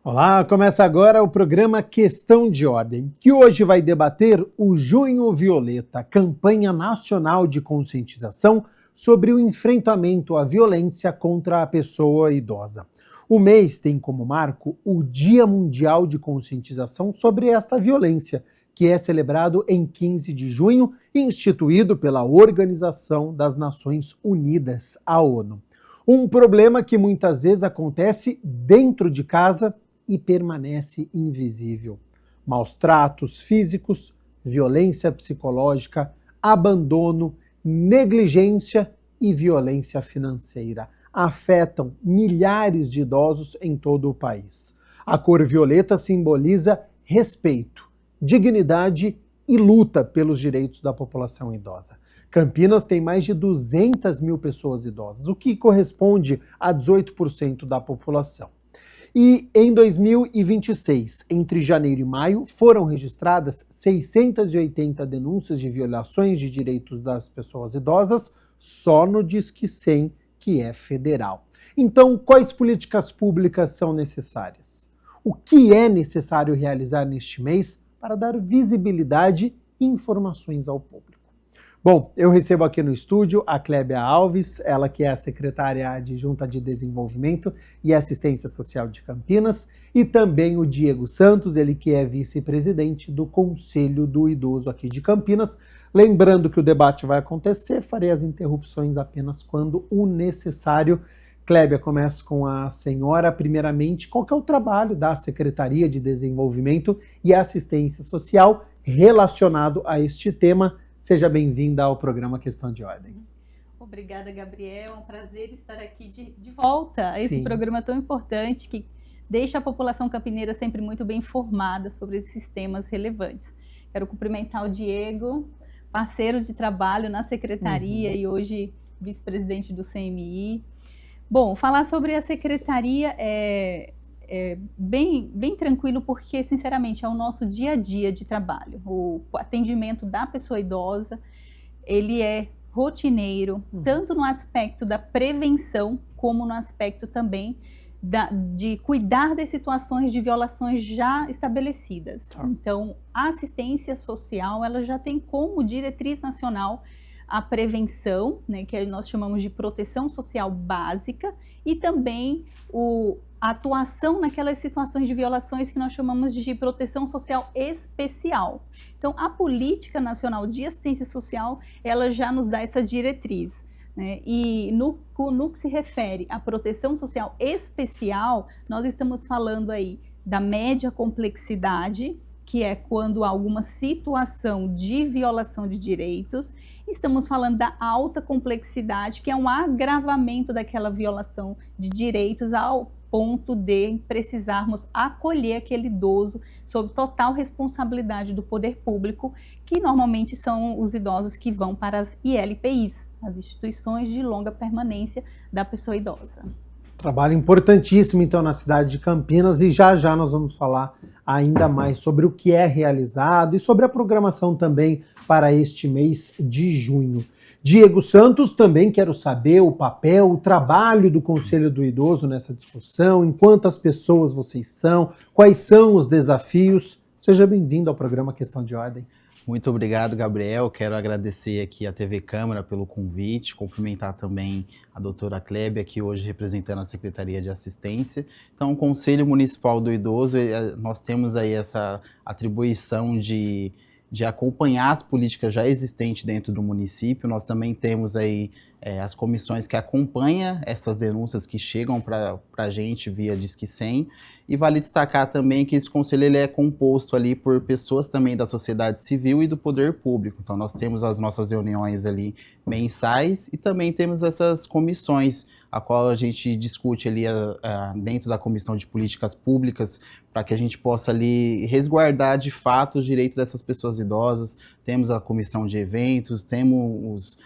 Olá, começa agora o programa Questão de Ordem, que hoje vai debater o Junho Violeta, campanha nacional de conscientização sobre o enfrentamento à violência contra a pessoa idosa. O mês tem como marco o Dia Mundial de Conscientização sobre esta violência, que é celebrado em 15 de junho, instituído pela Organização das Nações Unidas, a ONU. Um problema que muitas vezes acontece dentro de casa e permanece invisível. Maus tratos físicos, violência psicológica, abandono, negligência e violência financeira afetam milhares de idosos em todo o país. A cor violeta simboliza respeito, dignidade e luta pelos direitos da população idosa. Campinas tem mais de 200 mil pessoas idosas, o que corresponde a 18% da população. E em 2026, entre janeiro e maio, foram registradas 680 denúncias de violações de direitos das pessoas idosas só no Disque 100, que é federal. Então, quais políticas públicas são necessárias? O que é necessário realizar neste mês para dar visibilidade e informações ao público? Bom, eu recebo aqui no estúdio a Clébia Alves, ela que é a secretária adjunta de Desenvolvimento e Assistência Social de Campinas, e também o Diego Santos, ele que é vice-presidente do Conselho do Idoso aqui de Campinas. Lembrando que o debate vai acontecer, farei as interrupções apenas quando o necessário. Clébia, começo com a senhora. Primeiramente, qual que é o trabalho da Secretaria de Desenvolvimento e Assistência Social relacionado a este tema? Seja bem-vinda ao programa Questão de Ordem. Obrigada, Gabriel. É um prazer estar aqui de volta a esse programa tão importante que deixa a população campineira sempre muito bem informada sobre esses temas relevantes. Quero cumprimentar o Diego, parceiro de trabalho na Secretaria e hoje vice-presidente do CMI. Bom, falar sobre a Secretaria é bem tranquilo porque, sinceramente, é o nosso dia a dia de trabalho. O atendimento da pessoa idosa, ele é rotineiro, tanto no aspecto da prevenção, como no aspecto também de cuidar das situações de violações já estabelecidas. Então, a assistência social, ela já tem como diretriz nacional a prevenção, né, que nós chamamos de proteção social básica, e também a atuação naquelas situações de violações que nós chamamos de proteção social especial. Então, a Política Nacional de Assistência Social, ela já nos dá essa diretriz, né? E no que se refere à proteção social especial, nós estamos falando aí da média complexidade, que é quando há alguma situação de violação de direitos. Estamos falando da alta complexidade, que é um agravamento daquela violação de direitos ao ponto de precisarmos acolher aquele idoso sob total responsabilidade do poder público, que normalmente são os idosos que vão para as ILPIs, as instituições de longa permanência da pessoa idosa. Trabalho importantíssimo, então, na cidade de Campinas, e já nós vamos falar ainda mais sobre o que é realizado e sobre a programação também para este mês de junho. Diego Santos, também quero saber o papel, o trabalho do Conselho do Idoso nessa discussão, em quantas pessoas vocês são, quais são os desafios. Seja bem-vindo ao programa Questão de Ordem. Muito obrigado, Gabriel. Quero agradecer aqui a TV Câmara pelo convite, cumprimentar também a doutora Clébia, aqui hoje representando a Secretaria de Assistência. Então, o Conselho Municipal do Idoso, nós temos aí essa atribuição de acompanhar as políticas já existentes dentro do município. Nós também temos aí as comissões que acompanham essas denúncias que chegam para a gente via Disque 100. E vale destacar também que esse conselho ele é composto ali por pessoas também da sociedade civil e do poder público. Então nós temos as nossas reuniões ali mensais e também temos essas comissões, a qual a gente discute ali dentro da Comissão de Políticas Públicas, para que a gente possa ali resguardar de fato os direitos dessas pessoas idosas. Temos a comissão de eventos, temos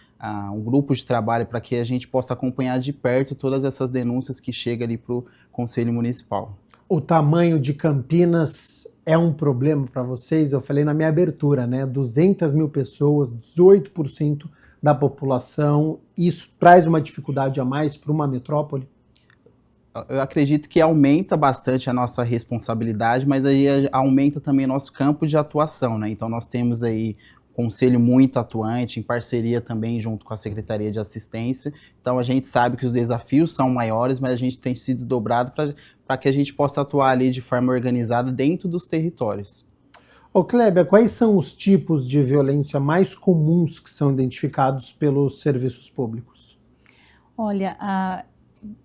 um grupo de trabalho para que a gente possa acompanhar de perto todas essas denúncias que chegam ali para o Conselho Municipal. O tamanho de Campinas é um problema para vocês? Eu falei na minha abertura, né? 200 mil pessoas, 18% da população. Isso traz uma dificuldade a mais para uma metrópole? eu acredito que aumenta bastante a nossa responsabilidade, mas aí aumenta também o nosso campo de atuação, né? Então nós temos aí um conselho muito atuante, em parceria também junto com a Secretaria de Assistência. Então a gente sabe que os desafios são maiores, mas a gente tem se desdobrado para que a gente possa atuar ali de forma organizada dentro dos territórios. Ô Clébia, quais são os tipos de violência mais comuns que são identificados pelos serviços públicos? Olha,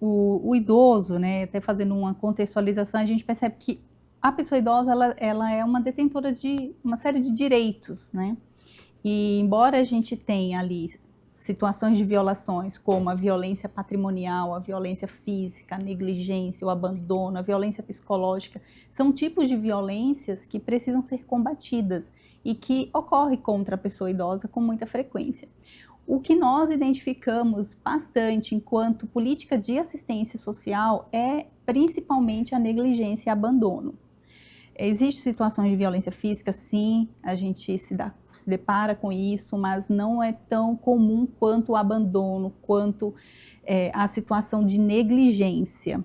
o idoso, né, até fazendo uma contextualização, a gente percebe que a pessoa idosa ela é uma detentora de uma série de direitos, né? E embora a gente tenha ali situações de violações, como a violência patrimonial, a violência física, a negligência, o abandono, a violência psicológica, são tipos de violências que precisam ser combatidas e que ocorrem contra a pessoa idosa com muita frequência. O que nós identificamos bastante enquanto política de assistência social é principalmente a negligência e abandono. Existem situações de violência física, sim, a gente se depara com isso, mas não é tão comum quanto o abandono, quanto a situação de negligência.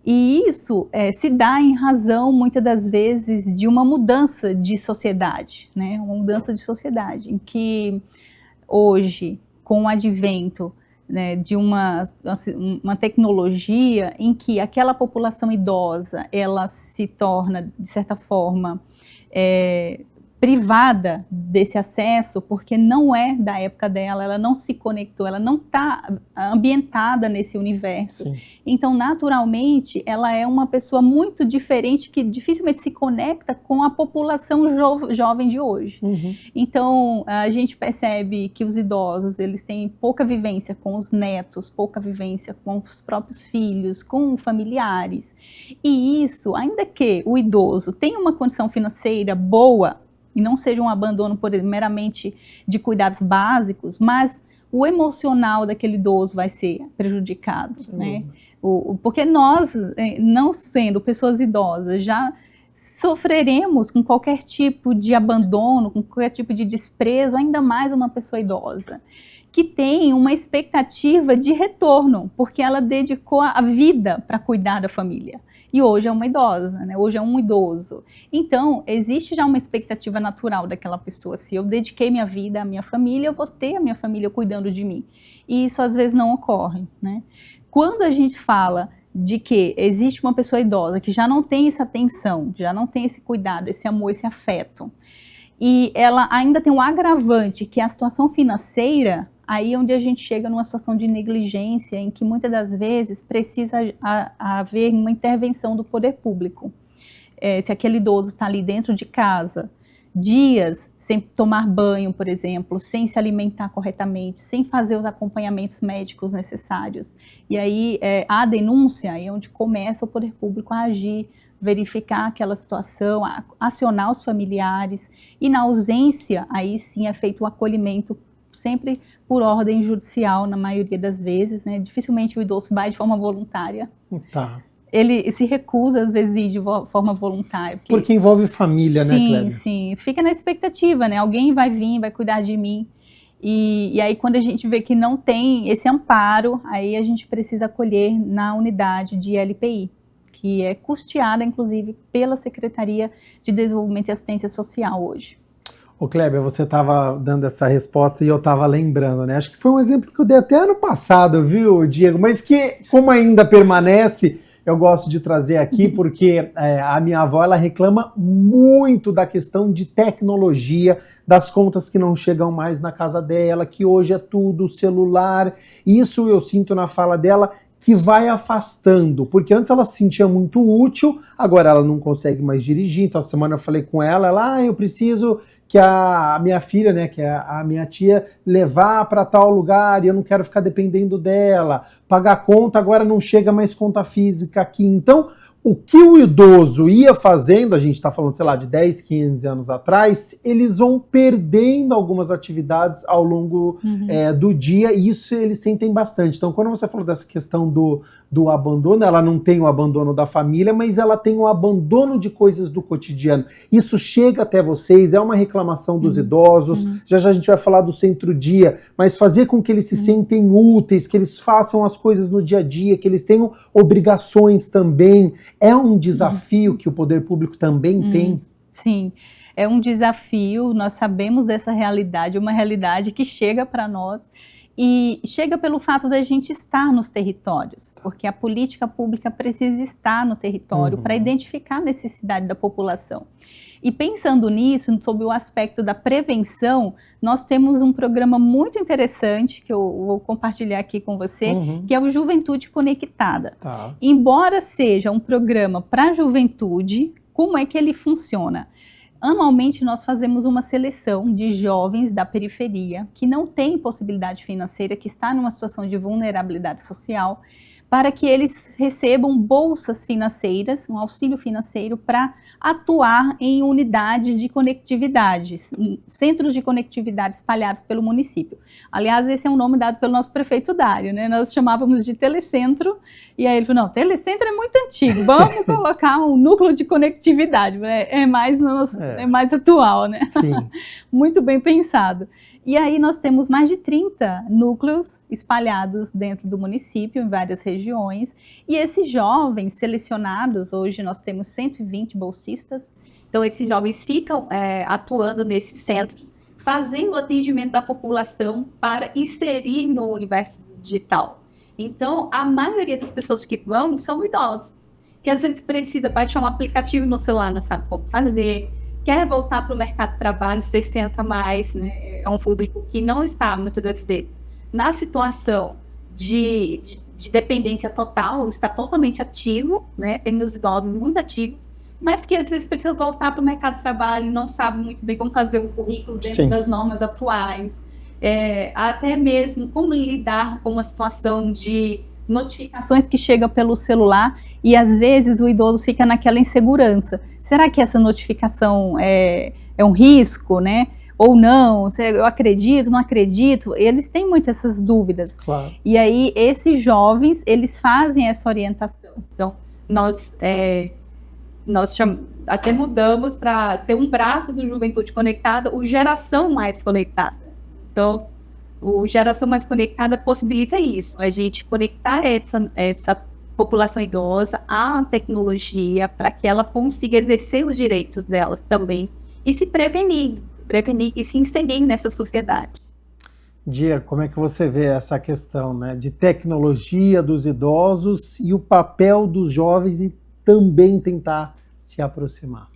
E isso se dá em razão, muitas das vezes, de uma mudança de sociedade, né? Uma mudança de sociedade, em que hoje, com o advento, né, de uma tecnologia em que aquela população idosa, ela se torna, de certa forma, privada desse acesso, porque não é da época dela, ela não se conectou, ela não está ambientada nesse universo. Sim. Então, naturalmente, ela é uma pessoa muito diferente, que dificilmente se conecta com a população jovem de hoje. Uhum. Então, a gente percebe que os idosos, eles têm pouca vivência com os netos, pouca vivência com os próprios filhos, com familiares. E isso, ainda que o idoso tenha uma condição financeira boa, e não seja um abandono meramente de cuidados básicos, mas o emocional daquele idoso vai ser prejudicado, né? Porque nós, não sendo pessoas idosas, já sofreremos com qualquer tipo de abandono, com qualquer tipo de desprezo, ainda mais uma pessoa idosa, que tem uma expectativa de retorno, porque ela dedicou a vida para cuidar da família. E hoje é uma idosa, né? Hoje é um idoso. Então, existe já uma expectativa natural daquela pessoa. Se eu dediquei minha vida à minha família, eu vou ter a minha família cuidando de mim. E isso às vezes não ocorre, né? Quando a gente fala de que existe uma pessoa idosa que já não tem essa atenção, já não tem esse cuidado, esse amor, esse afeto, e ela ainda tem um agravante, que é a situação financeira, aí é onde a gente chega numa situação de negligência, em que muitas das vezes precisa haver uma intervenção do poder público. Se aquele idoso está ali dentro de casa, dias sem tomar banho, por exemplo, sem se alimentar corretamente, sem fazer os acompanhamentos médicos necessários, e aí a denúncia, aí é onde começa o poder público a agir, verificar aquela situação, acionar os familiares, e na ausência, aí sim é feito o acolhimento, sempre por ordem judicial, na maioria das vezes, né? Dificilmente o idoso vai de forma voluntária. Tá. Ele se recusa, às vezes, ir de forma voluntária. Porque envolve família, né, Clébia? Sim, fica na expectativa, né? Alguém vai vir, vai cuidar de mim. E aí, quando a gente vê que não tem esse amparo, aí a gente precisa acolher na unidade de LPI, que é custeada, inclusive, pela Secretaria de Desenvolvimento e Assistência Social hoje. Ô Clébia, você estava dando essa resposta e eu estava lembrando, né? Acho que foi um exemplo que eu dei até ano passado, viu, Diego? Mas que, como ainda permanece, eu gosto de trazer aqui, porque a minha avó, ela reclama muito da questão de tecnologia, das contas que não chegam mais na casa dela, que hoje é tudo celular. Isso eu sinto na fala dela, que vai afastando, porque antes ela se sentia muito útil, agora ela não consegue mais dirigir. Então, a semana eu falei com ela, eu preciso que a minha filha, né, que é a minha tia, levar para tal lugar e eu não quero ficar dependendo dela. Pagar conta, agora não chega mais conta física aqui. Então, o que o idoso ia fazendo, a gente está falando, sei lá, de 10, 15 anos atrás, eles vão perdendo algumas atividades ao longo do dia, e isso eles sentem bastante. Então, quando você falou dessa questão do abandono, ela não tem o abandono da família, mas ela tem o abandono de coisas do cotidiano. Isso chega até vocês, é uma reclamação dos idosos, já já a gente vai falar do centro-dia, mas fazer com que eles se sentem úteis, que eles façam as coisas no dia a dia, que eles tenham obrigações também, é um desafio que o poder público também tem. Sim, é um desafio, nós sabemos dessa realidade, uma realidade que chega para nós e chega pelo fato da gente estar nos territórios, porque a política pública precisa estar no território para identificar a necessidade da população. E pensando nisso, sob o aspecto da prevenção, nós temos um programa muito interessante que eu vou compartilhar aqui com você, que é o Juventude Conectada. Tá. Embora seja um programa para a juventude, como é que ele funciona? Anualmente nós fazemos uma seleção de jovens da periferia que não têm possibilidade financeira, que está numa situação de vulnerabilidade social, para que eles recebam bolsas financeiras, um auxílio financeiro para atuar em unidades de conectividade, centros de conectividade espalhados pelo município. Aliás, esse é um nome dado pelo nosso prefeito Dário, né? Nós chamávamos de telecentro, e aí ele falou, não, telecentro é muito antigo, vamos colocar um núcleo de conectividade, é mais atual, né? Sim. Muito bem pensado. E aí nós temos mais de 30 núcleos espalhados dentro do município, em várias regiões. E esses jovens selecionados, hoje nós temos 120 bolsistas. Então esses jovens ficam atuando nesses centros, fazendo o atendimento da população para inserir no universo digital. Então a maioria das pessoas que vão são idosos, que às vezes precisa baixar um aplicativo no celular, não sabe como fazer, quer voltar para o mercado de trabalho, 60 mais, né? É um público que não está, muitas das vezes, na situação de dependência total, está totalmente ativo, né? Tem os idosos muito ativos, mas que às vezes precisam voltar para o mercado de trabalho, não sabem muito bem como fazer o currículo dentro das normas atuais, até mesmo como lidar com uma situação de notificações que chegam pelo celular e às vezes o idoso fica naquela insegurança. Será que essa notificação é um risco, né? Ou não? Eu acredito, não acredito? Eles têm muitas essas dúvidas. Claro. E aí esses jovens, eles fazem essa orientação. Então, nós até mudamos para ser um braço do Juventude Conectada, o Geração Mais Conectada. Então, o Geração Mais Conectada possibilita isso, a gente conectar essa população idosa à tecnologia para que ela consiga exercer os direitos dela também e se prevenir e se inserir nessa sociedade. Diego, como é que você vê essa questão, né, de tecnologia dos idosos e o papel dos jovens em também tentar se aproximar?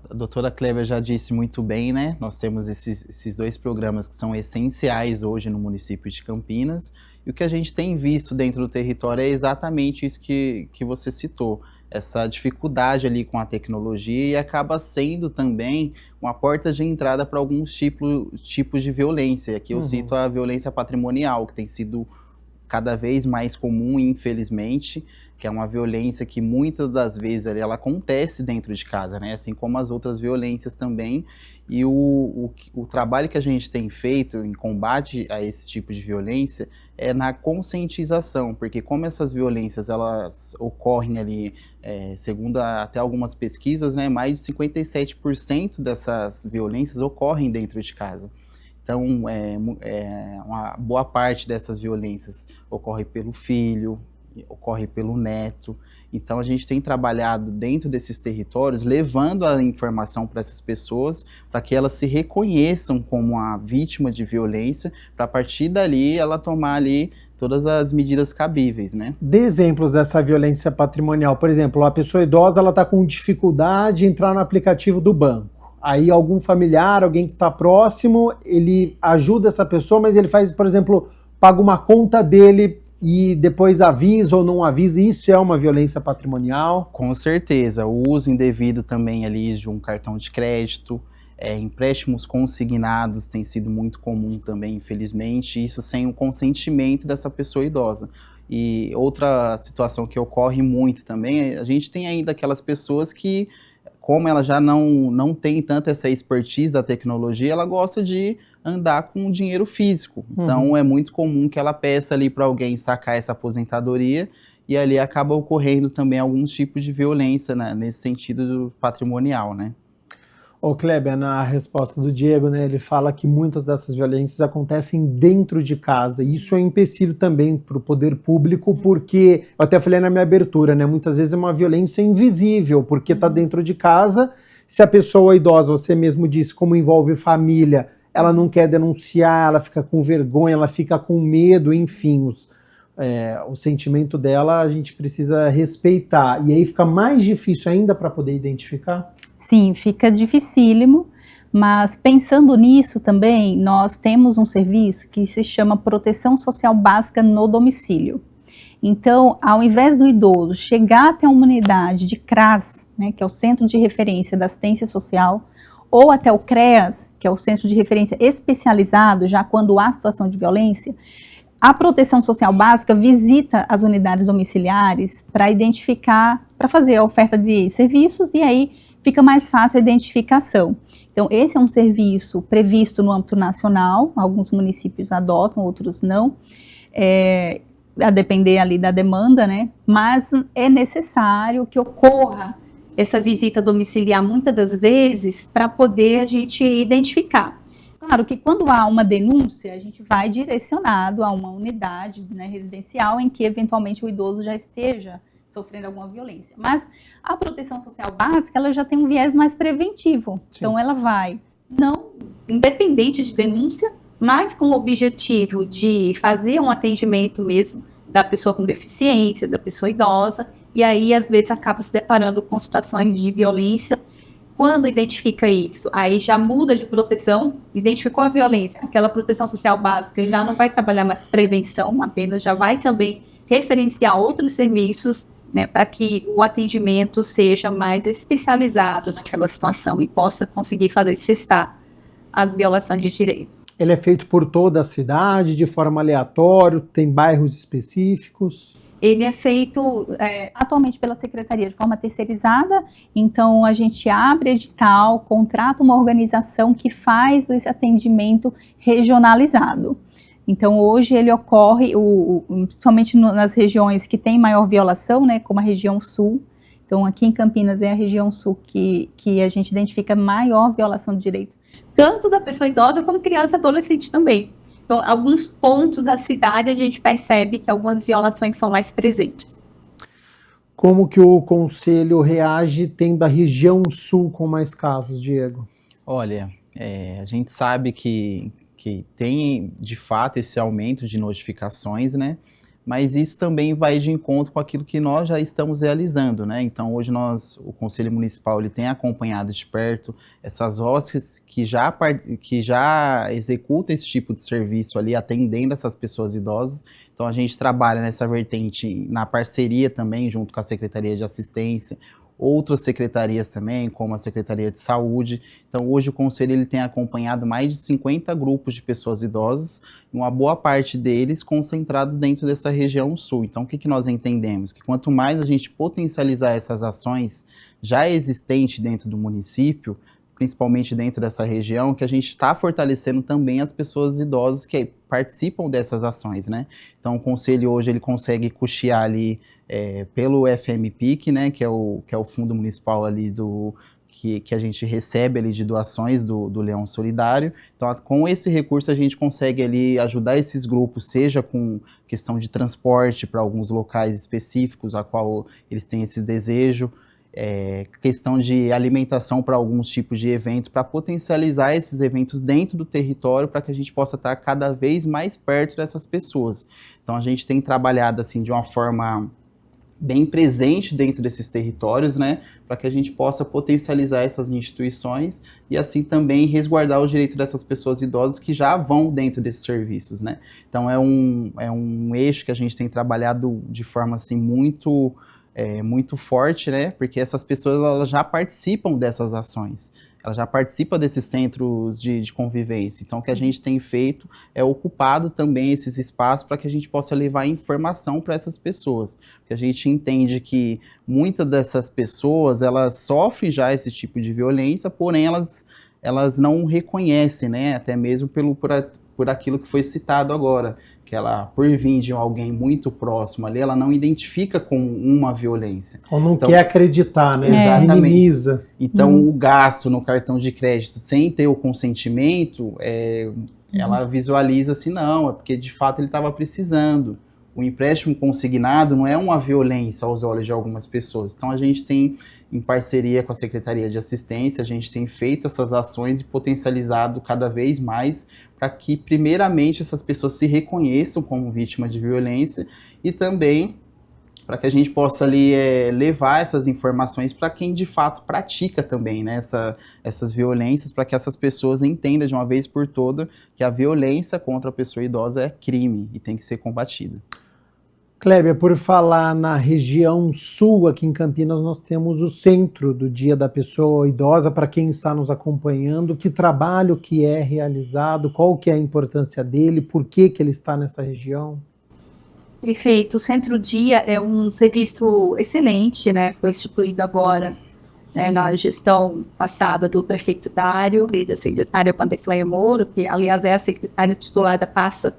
A doutora Cléber já disse muito bem, né? Nós temos esses dois programas que são essenciais hoje no município de Campinas, e o que a gente tem visto dentro do território é exatamente isso que você citou, essa dificuldade ali com a tecnologia, e acaba sendo também uma porta de entrada para alguns tipos de violência. Aqui eu cito a violência patrimonial, que tem sido cada vez mais comum, infelizmente, que é uma violência que muitas das vezes ela acontece dentro de casa, né? Assim como as outras violências também. E o trabalho que a gente tem feito em combate a esse tipo de violência é na conscientização, porque como essas violências elas ocorrem ali, segundo até algumas pesquisas, né, mais de 57% dessas violências ocorrem dentro de casa. Então, uma boa parte dessas violências ocorre pelo filho, ocorre pelo neto. Então, a gente tem trabalhado dentro desses territórios, levando a informação para essas pessoas, para que elas se reconheçam como a vítima de violência, para a partir dali ela tomar ali todas as medidas cabíveis, né? Dê exemplos dessa violência patrimonial. Por exemplo, a pessoa idosa está com dificuldade de entrar no aplicativo do banco. Aí algum familiar, alguém que está próximo, ele ajuda essa pessoa, mas ele faz, por exemplo, paga uma conta dele e depois avisa ou não avisa. Isso é uma violência patrimonial? Com certeza. O uso indevido também ali de um cartão de crédito, empréstimos consignados tem sido muito comum também, infelizmente, isso sem o consentimento dessa pessoa idosa. E outra situação que ocorre muito também, a gente tem ainda aquelas pessoas que como ela já não tem tanta essa expertise da tecnologia, ela gosta de andar com dinheiro físico. Então, é muito comum que ela peça ali para alguém sacar essa aposentadoria, e ali acaba ocorrendo também alguns tipos de violência, né, nesse sentido patrimonial, né? Ô Kleber, na resposta do Diego, né, ele fala que muitas dessas violências acontecem dentro de casa. Isso é um empecilho também para o poder público, porque, eu até falei na minha abertura, né, muitas vezes é uma violência invisível, porque está dentro de casa. Se a pessoa idosa, você mesmo disse, como envolve família, ela não quer denunciar, ela fica com vergonha, ela fica com medo, enfim, o sentimento dela a gente precisa respeitar. E aí fica mais difícil ainda para poder identificar? Sim, fica dificílimo, mas pensando nisso também, nós temos um serviço que se chama Proteção Social Básica no Domicílio. Então, ao invés do idoso chegar até uma unidade de CRAS, né, que é o Centro de Referência da Assistência Social, ou até o CREAS, que é o Centro de Referência Especializado, já quando há situação de violência, a Proteção Social Básica visita as unidades domiciliares para identificar, para fazer a oferta de serviços, e aí fica mais fácil a identificação. Então, esse é um serviço previsto no âmbito nacional, alguns municípios adotam, outros não, a depender ali da demanda, né? Mas é necessário que ocorra essa visita domiciliar muitas das vezes para poder a gente identificar. Claro que quando há uma denúncia, a gente vai direcionado a uma unidade, né, residencial em que eventualmente o idoso já esteja sofrendo alguma violência. Mas a proteção social básica, ela já tem um viés mais preventivo. Sim. Então ela vai, não independente de denúncia, mas com o objetivo de fazer um atendimento mesmo da pessoa com deficiência, da pessoa idosa, e aí às vezes acaba se deparando com situações de violência. Quando identifica isso, aí já muda de proteção, identificou a violência, aquela proteção social básica já não vai trabalhar mais prevenção, apenas já vai também referenciar outros serviços, né, para que o atendimento seja mais especializado naquela situação e possa conseguir fazer cessar as violações de direitos. Ele é feito por toda a cidade, de forma aleatória, tem bairros específicos? Ele é feito atualmente pela Secretaria de forma terceirizada, então a gente abre edital, contrata uma organização que faz esse atendimento regionalizado. Então, hoje ele ocorre, principalmente nas regiões que tem maior violação, né, como a região sul. Então, aqui em Campinas é a região sul que a gente identifica maior violação de direitos, tanto da pessoa idosa como criança e adolescente também. Então, alguns pontos da cidade a gente percebe que algumas violações são mais presentes. Como que o Conselho reage tendo a região sul com mais casos, Diego? Olha, a gente sabe que tem, de fato, esse aumento de notificações, né? Mas isso também vai de encontro com aquilo que nós já estamos realizando, né? Então, hoje o Conselho Municipal, ele tem acompanhado de perto essas OSCs que já executam esse tipo de serviço ali, atendendo essas pessoas idosas. Então, a gente trabalha nessa vertente na parceria também, junto com a Secretaria de Assistência, outras secretarias também, como a Secretaria de Saúde. Então, hoje o Conselho ele tem acompanhado mais de 50 grupos de pessoas idosas, uma boa parte deles concentrados dentro dessa região sul. Então, o que nós entendemos? Que quanto mais a gente potencializar essas ações já existentes dentro do município, principalmente dentro dessa região, que a gente está fortalecendo também as pessoas idosas que participam dessas ações, né? Então, o Conselho hoje ele consegue custear ali pelo FMPIC, né, que é o fundo municipal ali que a gente recebe ali de doações do Leão Solidário. Então, com esse recurso a gente consegue ali ajudar esses grupos, seja com questão de transporte para alguns locais específicos, a qual eles têm esse desejo, questão de alimentação para alguns tipos de eventos, para potencializar esses eventos dentro do território, para que a gente possa estar cada vez mais perto dessas pessoas. Então, a gente tem trabalhado assim de uma forma bem presente dentro desses territórios, né, para que a gente possa potencializar essas instituições e assim também resguardar os direitos dessas pessoas idosas que já vão dentro desses serviços, né. Então, é um eixo que a gente tem trabalhado de forma assim muito forte, né? Porque essas pessoas elas já participam dessas ações. ela já participa desses centros de convivência. Então, o que a gente tem feito é ocupado também esses espaços para que a gente possa levar informação para essas pessoas. Porque a gente entende que muitas dessas pessoas, elas sofrem já esse tipo de violência, porém elas não reconhecem, né? Até mesmo por aquilo que foi citado agora, que ela, por vir de alguém muito próximo ali, ela não identifica como uma violência. Ou não quer acreditar, né? Exatamente. Minimiza. Então, o gasto no cartão de crédito sem ter o consentimento, ela visualiza assim, não, é porque de fato ele estava precisando. O empréstimo consignado não é uma violência aos olhos de algumas pessoas. Então, a gente tem, em parceria com a Secretaria de Assistência, a gente tem feito essas ações e potencializado cada vez mais para que, primeiramente, essas pessoas se reconheçam como vítima de violência e também para que a gente possa ali levar essas informações para quem de fato pratica também, né, essas violências, para que essas pessoas entendam de uma vez por todas que a violência contra a pessoa idosa é crime e tem que ser combatida. Clébia, por falar na região sul, aqui em Campinas, nós temos o centro do Dia da Pessoa Idosa. Para quem está nos acompanhando, que trabalho que é realizado, qual que é a importância dele, por que ele está nessa região? Perfeito. O Centro Dia é um serviço excelente, né? Foi instituído agora, né, na gestão passada do prefeito Dário e da secretária Pandefleia Moura, que, aliás, é a secretária titular da pasta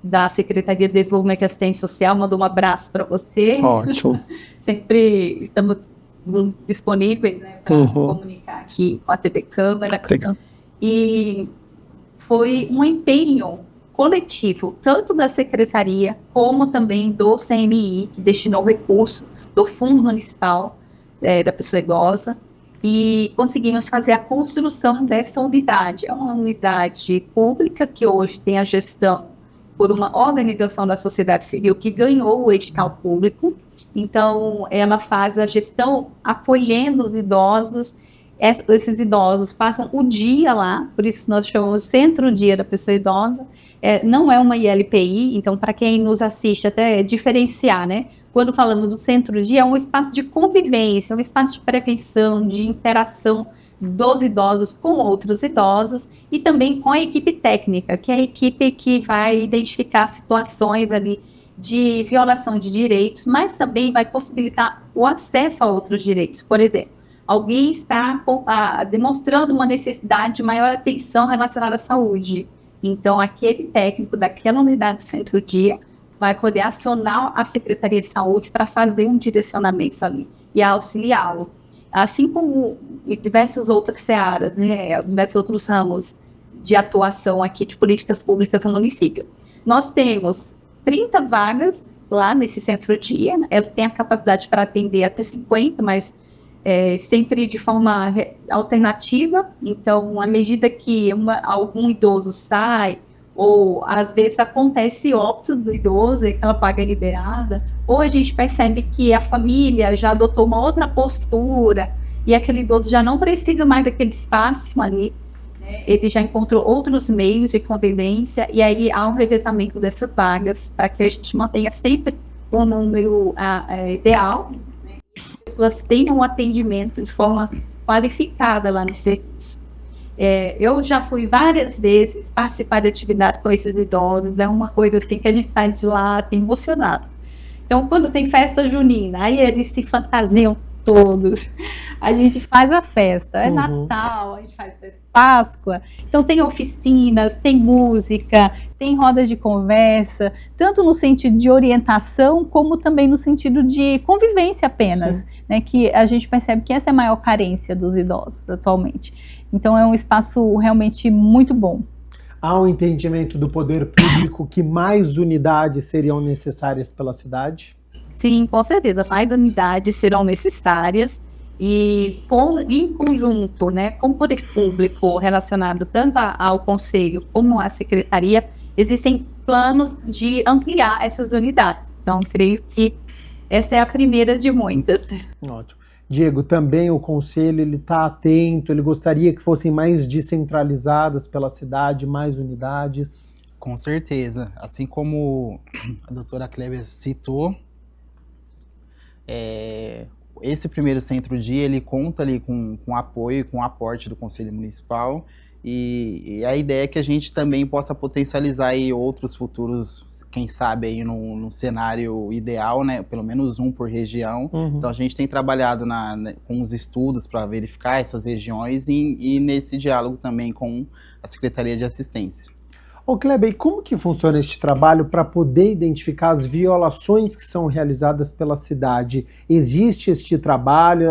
da Secretaria de Desenvolvimento e Assistência Social. Mandou um abraço para você. Ótimo. Sempre estamos disponíveis, né, para comunicar aqui com a TV Câmara. Legal. E foi um empenho coletivo, tanto da Secretaria como também do CMI, que destinou recurso do Fundo Municipal da Pessoa Idosa, e conseguimos fazer a construção dessa unidade. É uma unidade pública que hoje tem a gestão por uma organização da sociedade civil que ganhou o edital público. Então, ela faz a gestão acolhendo os idosos. Esses idosos passam o dia lá, por isso nós chamamos Centro Dia da Pessoa Idosa. Não é uma ILPI, então, para quem nos assiste, até diferenciar, né? Quando falamos do Centro Dia, é um espaço de convivência, um espaço de prevenção, de interação dos idosos com outros idosos e também com a equipe técnica, que é a equipe que vai identificar situações ali de violação de direitos, mas também vai possibilitar o acesso a outros direitos. Por exemplo, alguém está demonstrando uma necessidade de maior atenção relacionada à saúde. Então, aquele técnico daquela unidade do Centro Dia vai poder acionar a Secretaria de Saúde para fazer um direcionamento ali e auxiliá-lo. Assim como em diversas outras searas, né, diversos outros ramos de atuação aqui de políticas públicas no município. Nós temos 30 vagas lá nesse Centro-Dia, né? Ela tem a capacidade para atender até 50, mas sempre de forma alternativa. Então, à medida que algum idoso sai, ou às vezes acontece óbito do idoso e aquela vaga é liberada, ou a gente percebe que a família já adotou uma outra postura e aquele idoso já não precisa mais daquele espaço ali, né? Ele já encontrou outros meios de convivência e aí há um revezamento dessas vagas para que a gente mantenha sempre um número ideal, né? As pessoas tenham um atendimento de forma qualificada lá no serviço. Eu já fui várias vezes participar de atividade com esses idosos, é uma coisa assim que a gente sai de lá assim, emocionado. Então, quando tem festa junina, aí eles se fantasiam todos, a gente faz a festa, Natal, a gente faz festa Páscoa, então tem oficinas, tem música, tem rodas de conversa, tanto no sentido de orientação, como também no sentido de convivência apenas, né, que a gente percebe que essa é a maior carência dos idosos atualmente. Então é um espaço realmente muito bom. Há um entendimento do poder público que mais unidades seriam necessárias pela cidade? Sim, com certeza, mais unidades serão necessárias e em conjunto, né, com o poder público relacionado tanto ao Conselho como à Secretaria, existem planos de ampliar essas unidades. Então, creio que essa é a primeira de muitas. Ótimo. Diego, também o Conselho está atento, ele gostaria que fossem mais descentralizadas pela cidade, mais unidades? Com certeza. Assim como a doutora Clébia citou, esse primeiro centro-dia, ele conta ali com apoio, com aporte do Conselho Municipal, e a ideia é que a gente também possa potencializar aí outros futuros, quem sabe aí num cenário ideal, né, pelo menos um por região. Então a gente tem trabalhado com os estudos para verificar essas regiões e nesse diálogo também com a Secretaria de Assistência. Ô Kleber, e como que funciona este trabalho para poder identificar as violações que são realizadas pela cidade? Existe este trabalho,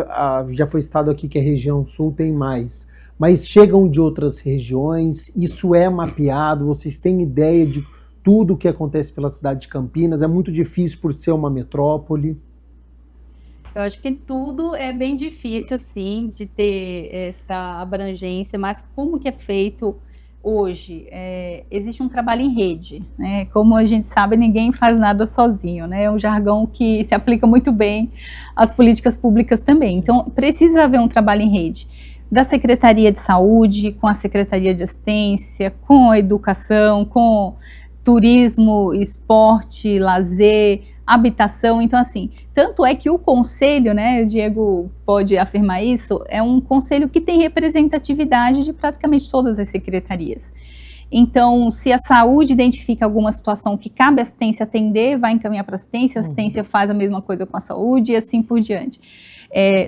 já foi citado aqui que a região sul tem mais, mas chegam de outras regiões, isso é mapeado, vocês têm ideia de tudo o que acontece pela cidade de Campinas? É muito difícil por ser uma metrópole? Eu acho que tudo é bem difícil, assim, de ter essa abrangência, mas como que é feito hoje? Existe um trabalho em rede, né? Como a gente sabe, ninguém faz nada sozinho, né? É um jargão que se aplica muito bem às políticas públicas também. Então, precisa haver um trabalho em rede da Secretaria de Saúde, com a Secretaria de Assistência, com a Educação, com turismo, esporte, lazer, habitação. Então, assim, tanto é que o conselho, né, o Diego pode afirmar isso, é um conselho que tem representatividade de praticamente todas as secretarias. Então, se a saúde identifica alguma situação que cabe a assistência atender, vai encaminhar para a assistência faz a mesma coisa com a saúde e assim por diante.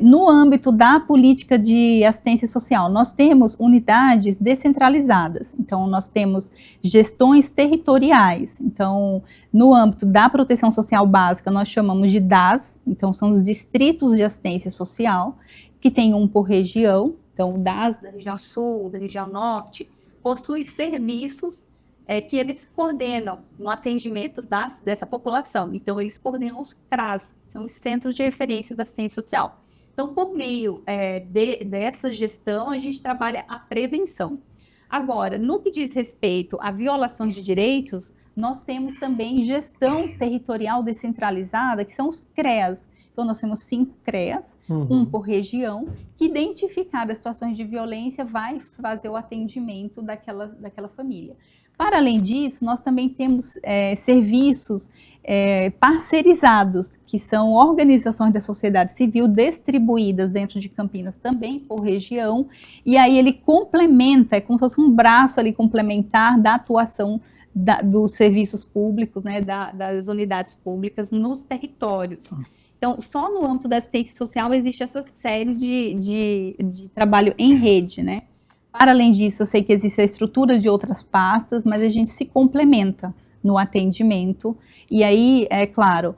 No âmbito da política de assistência social, nós temos unidades descentralizadas, então nós temos gestões territoriais. Então, no âmbito da proteção social básica, nós chamamos de DAS, então são os distritos de assistência social, que tem um por região. Então, o DAS da região sul, da região norte, possui serviços que eles coordenam no atendimento dessa população. Então, eles coordenam os CRAS, são os Centros de Referência da Assistência Social. Então, por meio dessa gestão, a gente trabalha a prevenção. Agora, no que diz respeito à violação de direitos, nós temos também gestão territorial descentralizada, que são os CREAS. Então, nós temos 5 CREAS, um por região, que identificar as situações de violência vai fazer o atendimento daquela família. Para além disso, nós também temos serviços parceirizados, que são organizações da sociedade civil distribuídas dentro de Campinas também por região, e aí ele complementa, é como se fosse um braço ali complementar da atuação dos serviços públicos, né, das unidades públicas nos territórios. Então, só no âmbito da assistência social existe essa série de trabalho em rede, né? Para além disso, eu sei que existe a estrutura de outras pastas, mas a gente se complementa no atendimento. E aí, é claro,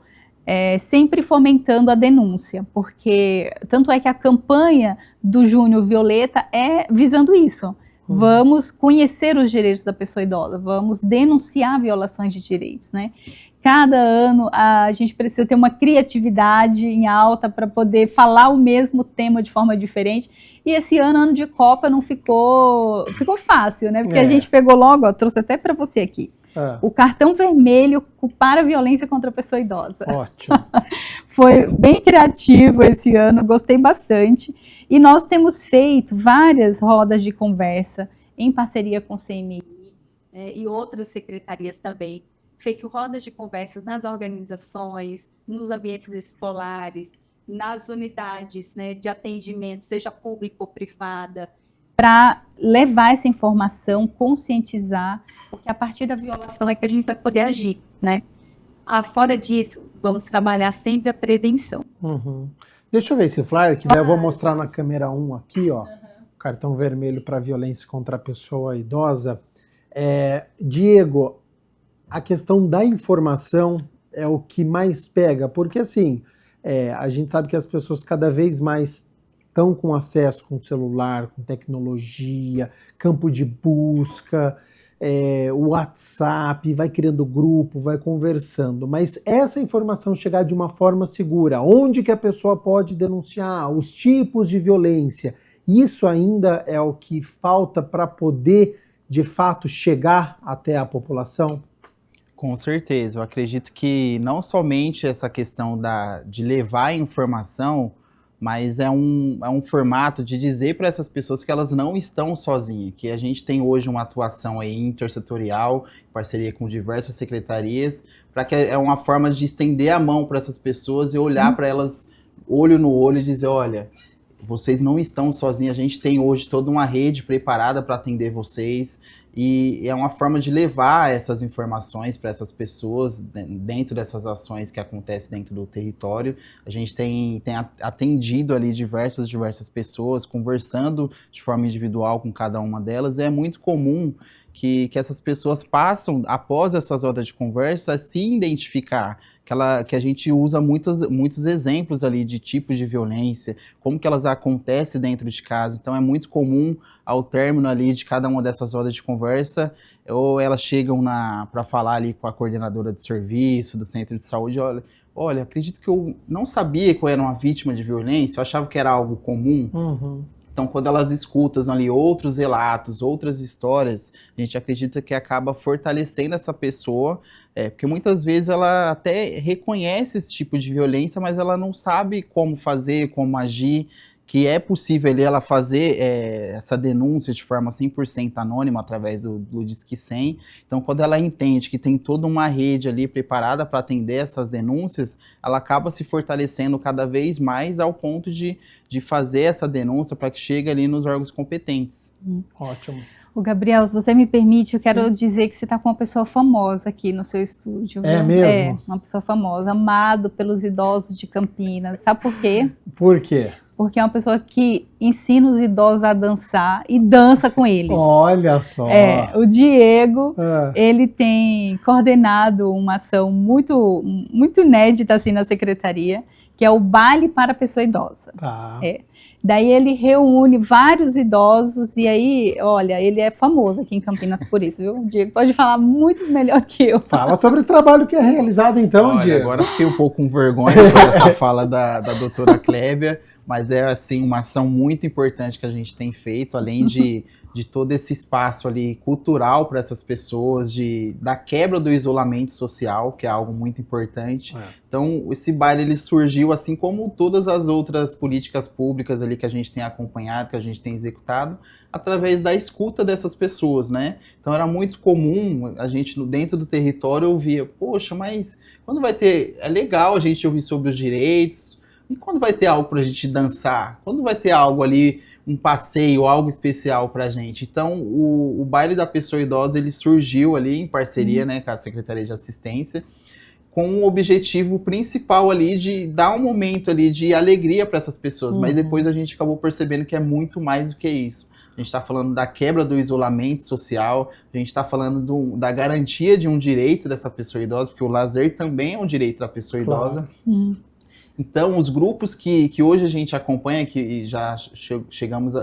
sempre fomentando a denúncia, porque tanto é que a campanha do Junho Violeta é visando isso. Vamos conhecer os direitos da pessoa idosa, vamos denunciar violações de direitos, né? Cada ano a gente precisa ter uma criatividade em alta para poder falar o mesmo tema de forma diferente. E esse ano de Copa, não ficou fácil, né? Porque a gente pegou logo, trouxe até para você aqui, o cartão vermelho para a violência contra a pessoa idosa. Ótimo. Foi bem criativo esse ano, gostei bastante. E nós temos feito várias rodas de conversa em parceria com o CMI e outras secretarias também. Feito rodas de conversa nas organizações, nos ambientes escolares, nas unidades, né, de atendimento, seja pública ou privada, para levar essa informação, conscientizar, porque a partir da violação é que a gente vai poder agir, né? Fora disso, vamos trabalhar sempre a prevenção. Deixa eu ver esse flyer, que daí eu vou mostrar na câmera 1 aqui, ó, cartão vermelho para violência contra a pessoa idosa. Diego, a questão da informação é o que mais pega, porque assim, a gente sabe que as pessoas cada vez mais estão com acesso com celular, com tecnologia, campo de busca, o WhatsApp, vai criando grupo, vai conversando, mas essa informação chegar de uma forma segura, onde que a pessoa pode denunciar, os tipos de violência, isso ainda é o que falta para poder, de fato, chegar até a população? Com certeza, eu acredito que não somente essa questão de levar a informação, mas é um formato de dizer para essas pessoas que elas não estão sozinhas, que a gente tem hoje uma atuação aí intersetorial, em parceria com diversas secretarias, para que é uma forma de estender a mão para essas pessoas e olhar para elas olho no olho e dizer, olha, vocês não estão sozinhos, a gente tem hoje toda uma rede preparada para atender vocês, e é uma forma de levar essas informações para essas pessoas dentro dessas ações que acontecem dentro do território. A gente tem atendido ali diversas pessoas, conversando de forma individual com cada uma delas, e é muito comum que essas pessoas passam, após essas horas de conversa, a se identificar, que a gente usa muitos exemplos ali de tipos de violência, como que elas acontecem dentro de casa. Então é muito comum, ao término ali de cada uma dessas horas de conversa, ou elas chegam para falar ali com a coordenadora de serviço, do centro de saúde, olha, acredito que eu não sabia que eu era uma vítima de violência, eu achava que era algo comum. Uhum. Então, quando elas escutam ali outros relatos, outras histórias, a gente acredita que acaba fortalecendo essa pessoa, porque muitas vezes ela até reconhece esse tipo de violência, mas ela não sabe como fazer, como agir, que é possível ali ela fazer essa denúncia de forma 100% anônima através do Disque 100. Então, quando ela entende que tem toda uma rede ali preparada para atender essas denúncias, ela acaba se fortalecendo cada vez mais ao ponto de fazer essa denúncia para que chegue ali nos órgãos competentes. Ótimo. O Gabriel, se você me permite, eu quero dizer que você está com uma pessoa famosa aqui no seu estúdio. É viu? mesmo? É, uma pessoa famosa, amado pelos idosos de Campinas. Sabe por quê? Por quê? Porque é uma pessoa que ensina os idosos a dançar e dança com eles. Olha só. O Diego, ele tem coordenado uma ação muito, muito inédita assim, na secretaria, que é o Baile para a Pessoa Idosa. Tá. Daí ele reúne vários idosos e aí, olha, ele é famoso aqui em Campinas por isso, viu? O Diego pode falar muito melhor que eu. Fala sobre esse trabalho que é realizado então, Olha, Diego. agora fiquei um pouco com vergonha dessa fala da doutora Clébia, mas é assim uma ação muito importante que a gente tem feito, além de todo esse espaço ali cultural para essas pessoas, da quebra do isolamento social, que é algo muito importante. Então, esse baile ele surgiu assim como todas as outras políticas públicas ali que a gente tem acompanhado, que a gente tem executado, através da escuta dessas pessoas, né? Então, era muito comum a gente, dentro do território, ouvir, poxa, mas quando vai ter... É legal a gente ouvir sobre os direitos, e quando vai ter algo para a gente dançar? Quando vai ter algo ali, um passeio, algo especial para a gente? Então, o Baile da Pessoa Idosa, ele surgiu ali em parceria, né, com a Secretaria de Assistência, com o objetivo principal ali de dar um momento ali de alegria para essas pessoas, mas depois a gente acabou percebendo que é muito mais do que isso. A gente está falando da quebra do isolamento social, a gente está falando da garantia de um direito dessa pessoa idosa, porque o lazer também é um direito da pessoa idosa. Então, os grupos que hoje a gente acompanha, que já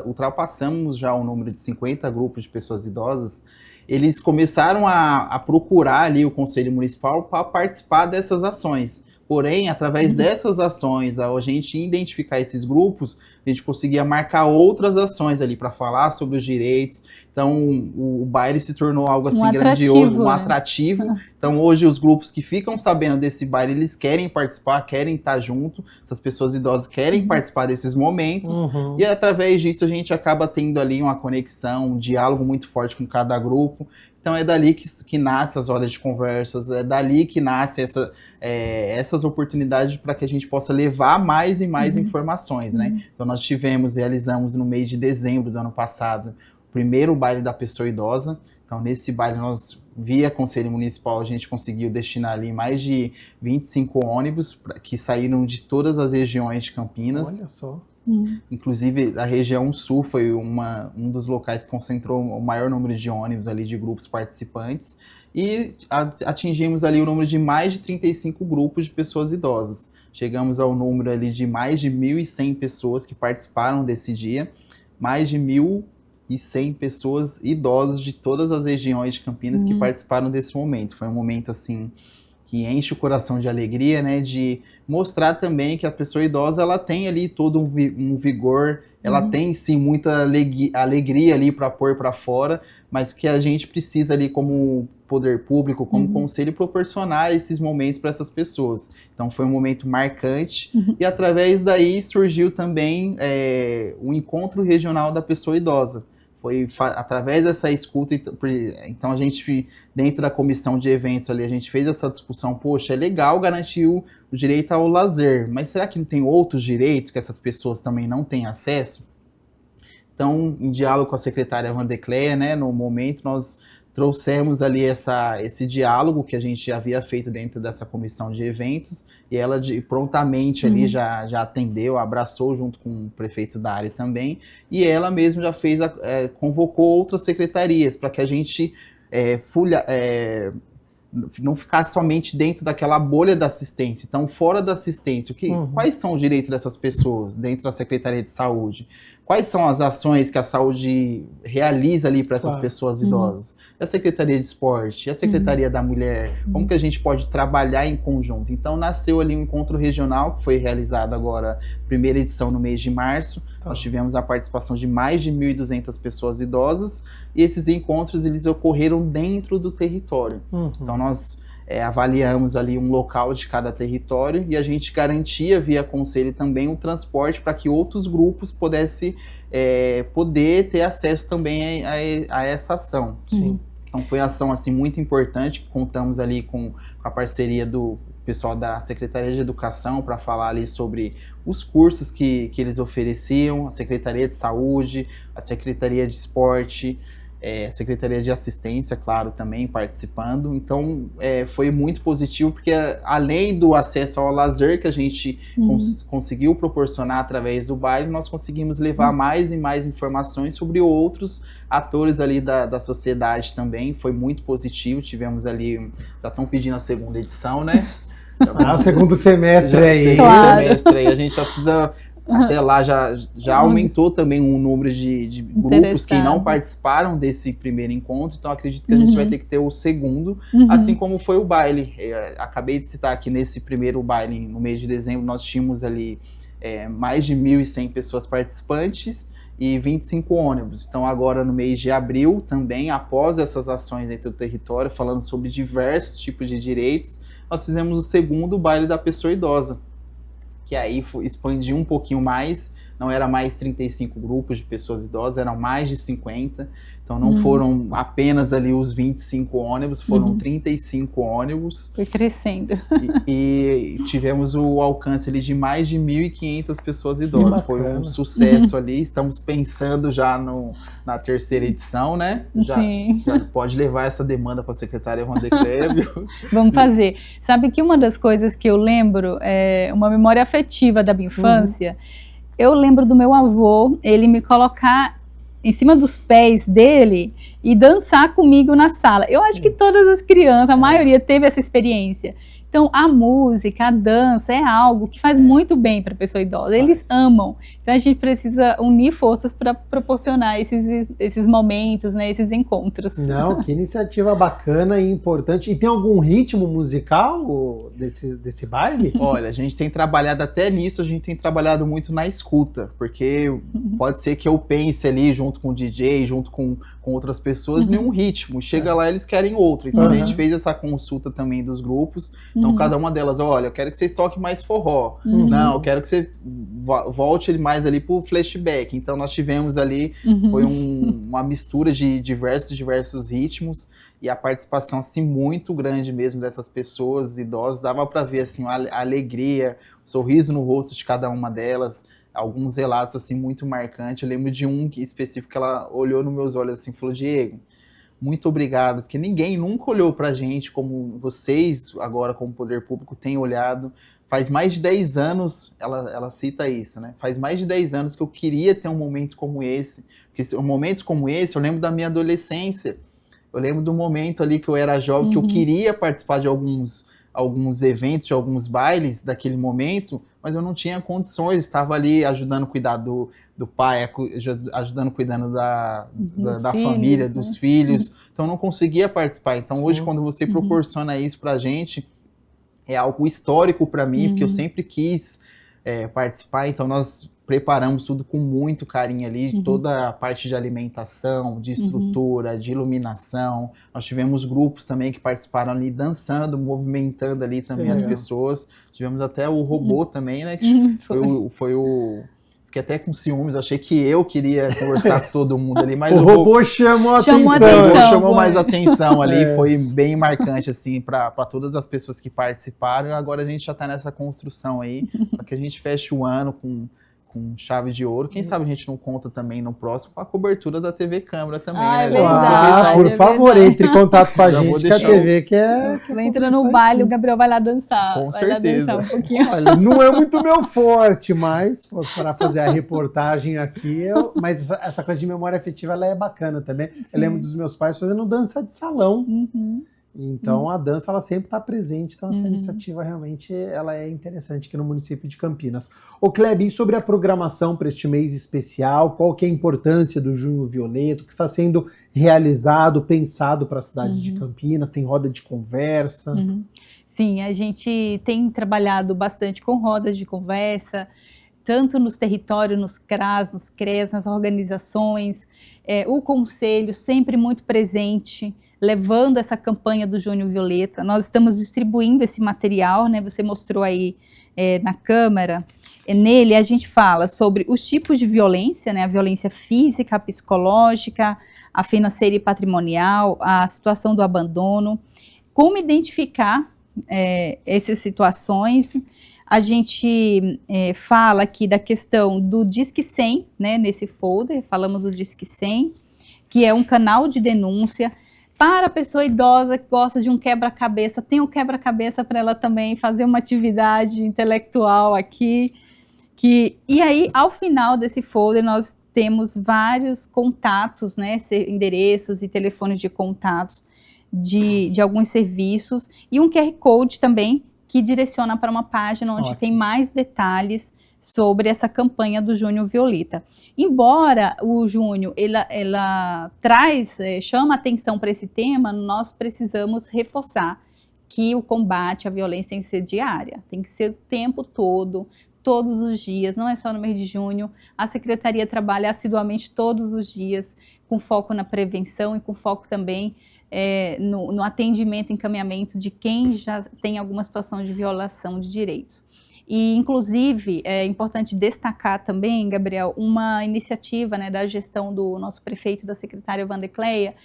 ultrapassamos já o número de 50 grupos de pessoas idosas, eles começaram a procurar ali o Conselho Municipal para participar dessas ações. Porém, através dessas ações, ao a gente identificar esses grupos, a gente conseguia marcar outras ações ali para falar sobre os direitos. Então, o baile se tornou algo assim grandioso, um atrativo. Então, hoje, os grupos que ficam sabendo desse baile, eles querem participar, querem estar junto. Essas pessoas idosas querem participar desses momentos. E, através disso, a gente acaba tendo ali uma conexão, um diálogo muito forte com cada grupo. Então, é dali que nasce as rodas de conversas, é dali que nasce essas oportunidades para que a gente possa levar mais e mais informações, né? Então, nós realizamos no mês de dezembro do ano passado, o primeiro baile da pessoa idosa. Então, nesse baile, nós, via Conselho Municipal, a gente conseguiu destinar ali mais de 25 ônibus que saíram de todas as regiões de Campinas. Olha só. Inclusive, a região sul foi um dos locais que concentrou o maior número de ônibus ali, de grupos participantes, e atingimos ali o número de mais de 35 grupos de pessoas idosas. Chegamos ao número ali de mais de 1.100 pessoas que participaram desse dia, mais de 1.100 pessoas idosas de todas as regiões de Campinas que participaram desse momento. Foi um momento assim que enche o coração de alegria, né, de mostrar também que a pessoa idosa, ela tem ali todo um vigor, ela tem sim muita alegria ali para pôr para fora, mas que a gente precisa ali como poder público, como conselho, proporcionar esses momentos para essas pessoas. Então foi um momento marcante e através daí surgiu também o Encontro Regional da Pessoa Idosa. Foi através dessa escuta, então a gente, dentro da comissão de eventos ali, a gente fez essa discussão, poxa, é legal garantir o direito ao lazer, mas será que não tem outros direitos que essas pessoas também não têm acesso? Então, em diálogo com a secretária Vandecléia, né, no momento, nós trouxemos ali esse diálogo que a gente já havia feito dentro dessa comissão de eventos, e ela prontamente ali já atendeu, abraçou junto com o prefeito da área também, e ela mesma já convocou outras secretarias para que a gente não ficasse somente dentro daquela bolha da assistência. Então, fora da assistência, quais são os direitos dessas pessoas dentro da Secretaria de Saúde? Quais são as ações que a saúde realiza ali para essas pessoas idosas? E a Secretaria de Esporte? E a Secretaria da Mulher? Como que a gente pode trabalhar em conjunto? Então, nasceu ali um encontro regional, que foi realizado agora, primeira edição no mês de março. Nós tivemos a participação de mais de 1.200 pessoas idosas, e esses encontros eles ocorreram dentro do território. Então, nós avaliamos ali um local de cada território, e a gente garantia via conselho também o transporte para que outros grupos pudessem poder ter acesso também a essa ação. Sim. Então foi uma ação assim, muito importante, contamos ali com a parceria do pessoal da Secretaria de Educação para falar ali sobre os cursos que eles ofereciam, a Secretaria de Saúde, a Secretaria de Esporte, Secretaria de Assistência, claro, também participando. Então, foi muito positivo, porque além do acesso ao lazer que a gente conseguiu proporcionar através do baile, nós conseguimos levar mais e mais informações sobre outros atores ali da sociedade também. Foi muito positivo, tivemos ali, já estão pedindo a segunda edição, né? Segundo semestre aí. Claro. Semestre aí, a gente já precisa... Até lá já aumentou também o número de grupos que não participaram desse primeiro encontro, então acredito que a gente vai ter que ter o segundo, assim como foi o baile. Acabei de citar que nesse primeiro baile, no mês de dezembro, nós tínhamos ali mais de 1.100 pessoas participantes e 25 ônibus. Então agora no mês de abril também, após essas ações dentro do território, falando sobre diversos tipos de direitos, nós fizemos o segundo baile da pessoa idosa, que aí expandiu um pouquinho mais, não era mais 35 grupos de pessoas idosas, eram mais de 50, então não foram apenas ali os 25 ônibus, foram 35 ônibus. Foi crescendo. E tivemos o alcance ali de mais de 1.500 pessoas idosas, foi um sucesso ali, estamos pensando já na terceira edição, né? Já pode levar essa demanda para a secretária Vandecléia. Vamos fazer. Sabe que uma das coisas que eu lembro, uma memória afetiva da minha infância, eu lembro do meu avô, ele me colocar em cima dos pés dele e dançar comigo na sala. Eu acho que todas as crianças, a maioria teve essa experiência. Então, a música, a dança é algo que faz muito bem para a pessoa idosa. Eles amam. Então, a gente precisa unir forças para proporcionar esses momentos, né, esses encontros. Não, que iniciativa bacana e importante. E tem algum ritmo musical desse baile? Olha, a gente tem trabalhado até nisso, a gente tem trabalhado muito na escuta, porque pode ser que eu pense ali junto com o DJ, junto com outras pessoas, nenhum ritmo. Chega lá, eles querem outro. Então, a gente fez essa consulta também dos grupos. Então, cada uma delas, olha, eu quero que vocês toquem mais forró. Não, eu quero que você volte mais ali pro flashback. Então, nós tivemos ali, foi uma mistura de diversos ritmos, e a participação, assim, muito grande mesmo dessas pessoas idosas. Dava para ver, assim, a alegria, o sorriso no rosto de cada uma delas, alguns relatos, assim, muito marcantes. Eu lembro de um específico que ela olhou nos meus olhos, assim, e falou, Diego, muito obrigado, porque ninguém nunca olhou pra gente como vocês, agora como poder público, têm olhado. Faz mais de 10 anos, ela cita isso, né? Faz mais de 10 anos que eu queria ter um momento como esse, porque momentos como esse, eu lembro da minha adolescência, eu lembro do momento ali que eu era jovem, que eu queria participar de alguns eventos, de alguns bailes daquele momento, mas eu não tinha condições, estava ali ajudando a cuidar do pai, ajudando cuidando da família, dos filhos, então eu não conseguia participar. Então hoje, quando você proporciona isso pra gente, é algo histórico para mim, porque eu sempre quis participar, então nós preparamos tudo com muito carinho ali, toda a parte de alimentação, de estrutura, de iluminação. Nós tivemos grupos também que participaram ali dançando, movimentando ali também as pessoas. Tivemos até o robô também, né? Que foi fiquei até com ciúmes, achei que eu queria conversar com todo mundo ali, mas o robô chamou a atenção. O robô chamou mais atenção ali, foi bem marcante, assim, para todas as pessoas que participaram, e agora a gente já está nessa construção aí, para que a gente feche o ano com chave de ouro. Quem sabe a gente não conta também no próximo com a cobertura da TV Câmara também, né? Verdade, por favor, entre em contato com a gente, que a TV que entra no baile, o Gabriel vai lá dançar. Com certeza. Lá dançar um pouquinho. Olha, não é muito meu forte, mas para fazer a reportagem aqui, mas essa coisa de memória afetiva, ela é bacana também. Sim. Eu lembro dos meus pais fazendo dança de salão. Então a dança ela sempre está presente, então essa iniciativa realmente ela é interessante aqui no município de Campinas. Ô Kleber, e sobre a programação para este mês especial, qual que é a importância do Junho Violeta, o que está sendo realizado, pensado para a cidade de Campinas, tem roda de conversa? Sim, a gente tem trabalhado bastante com rodas de conversa, tanto nos territórios, nos CRAS, nos CREAS, nas organizações, o conselho sempre muito presente, levando essa campanha do Junho Violeta. Nós estamos distribuindo esse material, né? Você mostrou aí na câmera. Nele a gente fala sobre os tipos de violência, né? A violência física, a psicológica, a financeira e patrimonial, a situação do abandono, como identificar essas situações. A gente fala aqui da questão do Disque 100, né? Nesse folder, falamos do Disque 100, que é um canal de denúncia para a pessoa idosa que gosta de um quebra-cabeça. Tem um quebra-cabeça para ela também fazer uma atividade intelectual aqui. E aí, ao final desse folder, nós temos vários contatos, né, endereços e telefones de contatos de alguns serviços, e um QR Code também, que direciona para uma página onde tem mais detalhes sobre essa campanha do Junho Violeta. Embora o Junho ela chama atenção para esse tema, nós precisamos reforçar que o combate à violência tem que ser diária, tem que ser o tempo todo, todos os dias, não é só no mês de junho. A Secretaria trabalha assiduamente todos os dias, com foco na prevenção e com foco também no atendimento e encaminhamento de quem já tem alguma situação de violação de direitos. E, inclusive, é importante destacar também, Gabriel, uma iniciativa, né, da gestão do nosso prefeito e da secretária Vandercleia,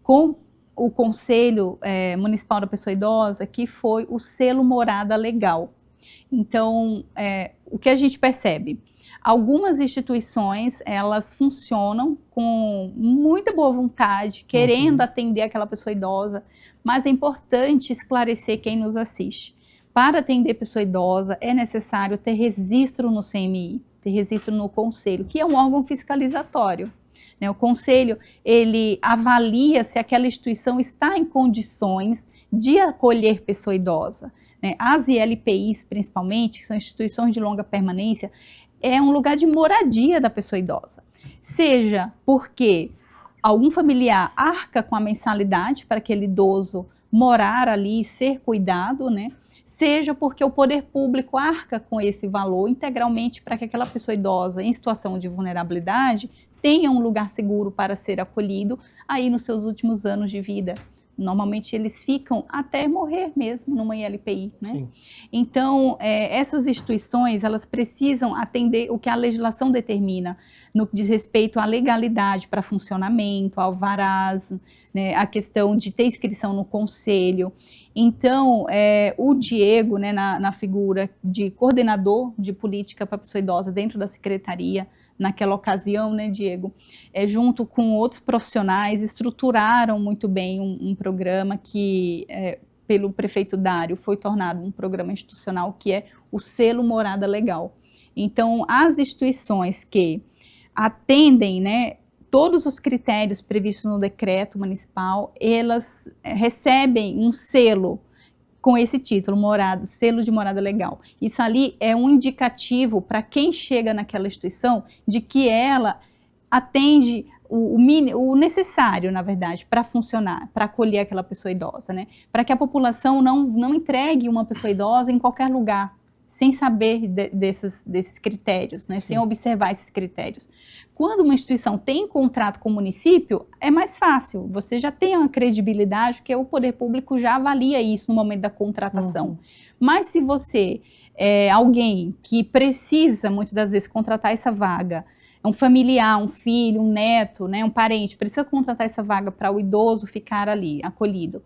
com o Conselho Municipal da Pessoa Idosa, que foi o selo Morada Legal. Então, o que a gente percebe? Algumas instituições, elas funcionam com muita boa vontade, querendo atender aquela pessoa idosa, mas é importante esclarecer quem nos assiste. Para atender pessoa idosa, é necessário ter registro no CMI, ter registro no Conselho, que é um órgão fiscalizatório. O Conselho, ele avalia se aquela instituição está em condições de acolher pessoa idosa. As ILPIs, principalmente, que são instituições de longa permanência, é um lugar de moradia da pessoa idosa. Seja porque algum familiar arca com a mensalidade para aquele idoso morar ali e ser cuidado, né? Seja porque o poder público arca com esse valor integralmente para que aquela pessoa idosa em situação de vulnerabilidade tenha um lugar seguro para ser acolhido aí nos seus últimos anos de vida. Normalmente eles ficam até morrer mesmo numa ILPI, né? Sim. Então, essas instituições, elas precisam atender o que a legislação determina no que diz respeito à legalidade para funcionamento, ao alvarás, né, a questão de ter inscrição no conselho. Então, o Diego, né, na figura de coordenador de política para a pessoa idosa dentro da secretaria, naquela ocasião, né, Diego, junto com outros profissionais, estruturaram muito bem um programa que, pelo prefeito Dário, foi tornado um programa institucional que é o selo Morada Legal. Então, as instituições que atendem, né, todos os critérios previstos no decreto municipal, elas recebem um selo com esse título, selo de morada legal. Isso ali é um indicativo para quem chega naquela instituição de que ela atende o necessário, na verdade, para funcionar, para acolher aquela pessoa idosa, né? Para que a população não entregue uma pessoa idosa em qualquer lugar, sem saber desses critérios, né? Sem observar esses critérios. Quando uma instituição tem contrato com o município, é mais fácil, você já tem uma credibilidade, porque o poder público já avalia isso no momento da contratação. Mas se você alguém que precisa, muitas das vezes, contratar essa vaga, um familiar, um filho, um neto, né, um parente, precisa contratar essa vaga para o idoso ficar ali, acolhido,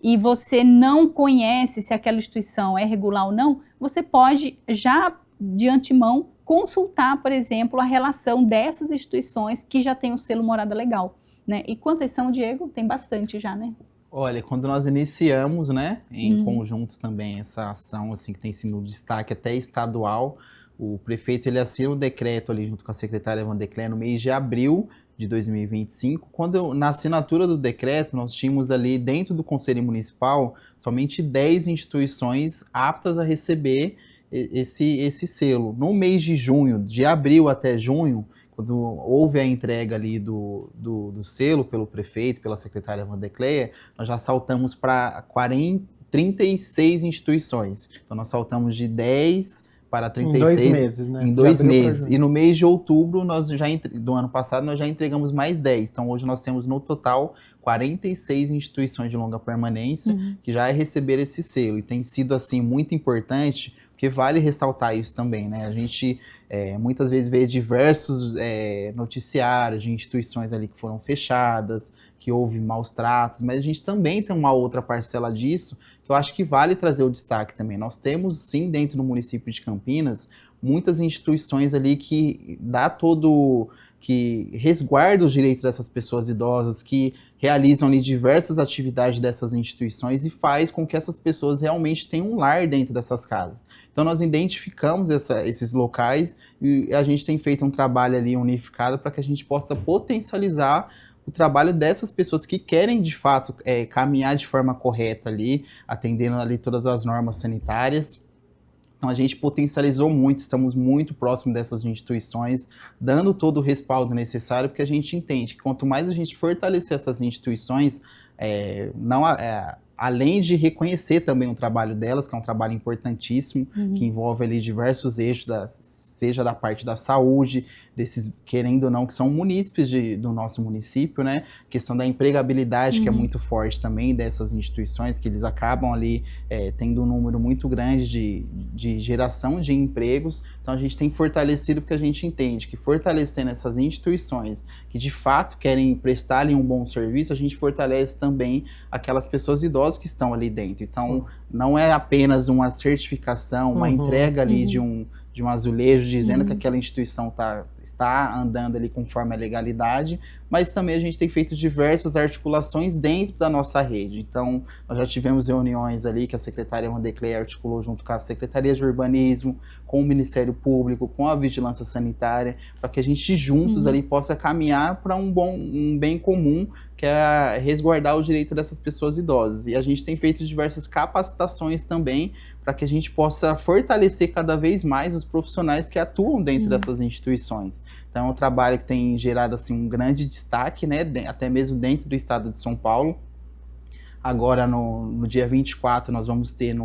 e você não conhece se aquela instituição é regular ou não, você pode já de antemão consultar, por exemplo, a relação dessas instituições que já tem o selo morada legal, né? E quantas são, Diego? Tem bastante já, né? Olha, quando nós iniciamos, né, em conjunto também essa ação, assim, que tem sido um destaque até estadual, o prefeito ele assina o decreto ali junto com a secretária Vandecler no mês de abril de 2025. Na assinatura do decreto, nós tínhamos ali dentro do Conselho Municipal somente 10 instituições aptas a receber esse selo. No mês de junho, de abril até junho, quando houve a entrega ali do selo pelo prefeito, pela secretária Vandecler, nós já saltamos para 36 instituições. Então nós saltamos de 10 para 36 em 2 meses, né? Em 2 meses. E no mês de outubro do ano passado nós já entregamos mais 10. Então hoje nós temos no total 46 instituições de longa permanência que já receberam esse selo. E tem sido assim muito importante, porque vale ressaltar isso também, né? A gente muitas vezes vê diversos noticiários de instituições ali que foram fechadas, que houve maus tratos, mas a gente também tem uma outra parcela disso, que eu acho que vale trazer o destaque também. Nós temos, sim, dentro do município de Campinas, muitas instituições ali que que resguardam os direitos dessas pessoas idosas, que realizam ali diversas atividades dessas instituições e faz com que essas pessoas realmente tenham um lar dentro dessas casas. Então nós identificamos esses locais e a gente tem feito um trabalho ali unificado para que a gente possa potencializar o trabalho dessas pessoas que querem, de fato, caminhar de forma correta ali, atendendo ali todas as normas sanitárias. Então a gente potencializou muito, estamos muito próximos dessas instituições, dando todo o respaldo necessário, porque a gente entende que quanto mais a gente fortalecer essas instituições, além de reconhecer também o trabalho delas, que é um trabalho importantíssimo, que envolve ali diversos eixos, seja da parte da saúde, desses, querendo ou não, que são munícipes do nosso município, né? A questão da empregabilidade, que é muito forte também dessas instituições, que eles acabam ali tendo um número muito grande de geração de empregos. Então a gente tem fortalecido, porque a gente entende que fortalecendo essas instituições que de fato querem prestar ali um bom serviço, a gente fortalece também aquelas pessoas idosas que estão ali dentro. Então não é apenas uma certificação, uma entrega ali de um azulejo dizendo que aquela instituição está andando ali conforme a legalidade, mas também a gente tem feito diversas articulações dentro da nossa rede. Então, nós já tivemos reuniões ali que a secretária Vandecler articulou junto com a Secretaria de Urbanismo, com o Ministério Público, com a Vigilância Sanitária, para que a gente juntos ali possa caminhar para um bem comum, que é resguardar o direito dessas pessoas idosas. E a gente tem feito diversas capacitações também, para que a gente possa fortalecer cada vez mais os profissionais que atuam dentro dessas instituições. Então é um trabalho que tem gerado assim, um grande destaque, né, até mesmo dentro do estado de São Paulo. Agora, no dia 24, nós vamos ter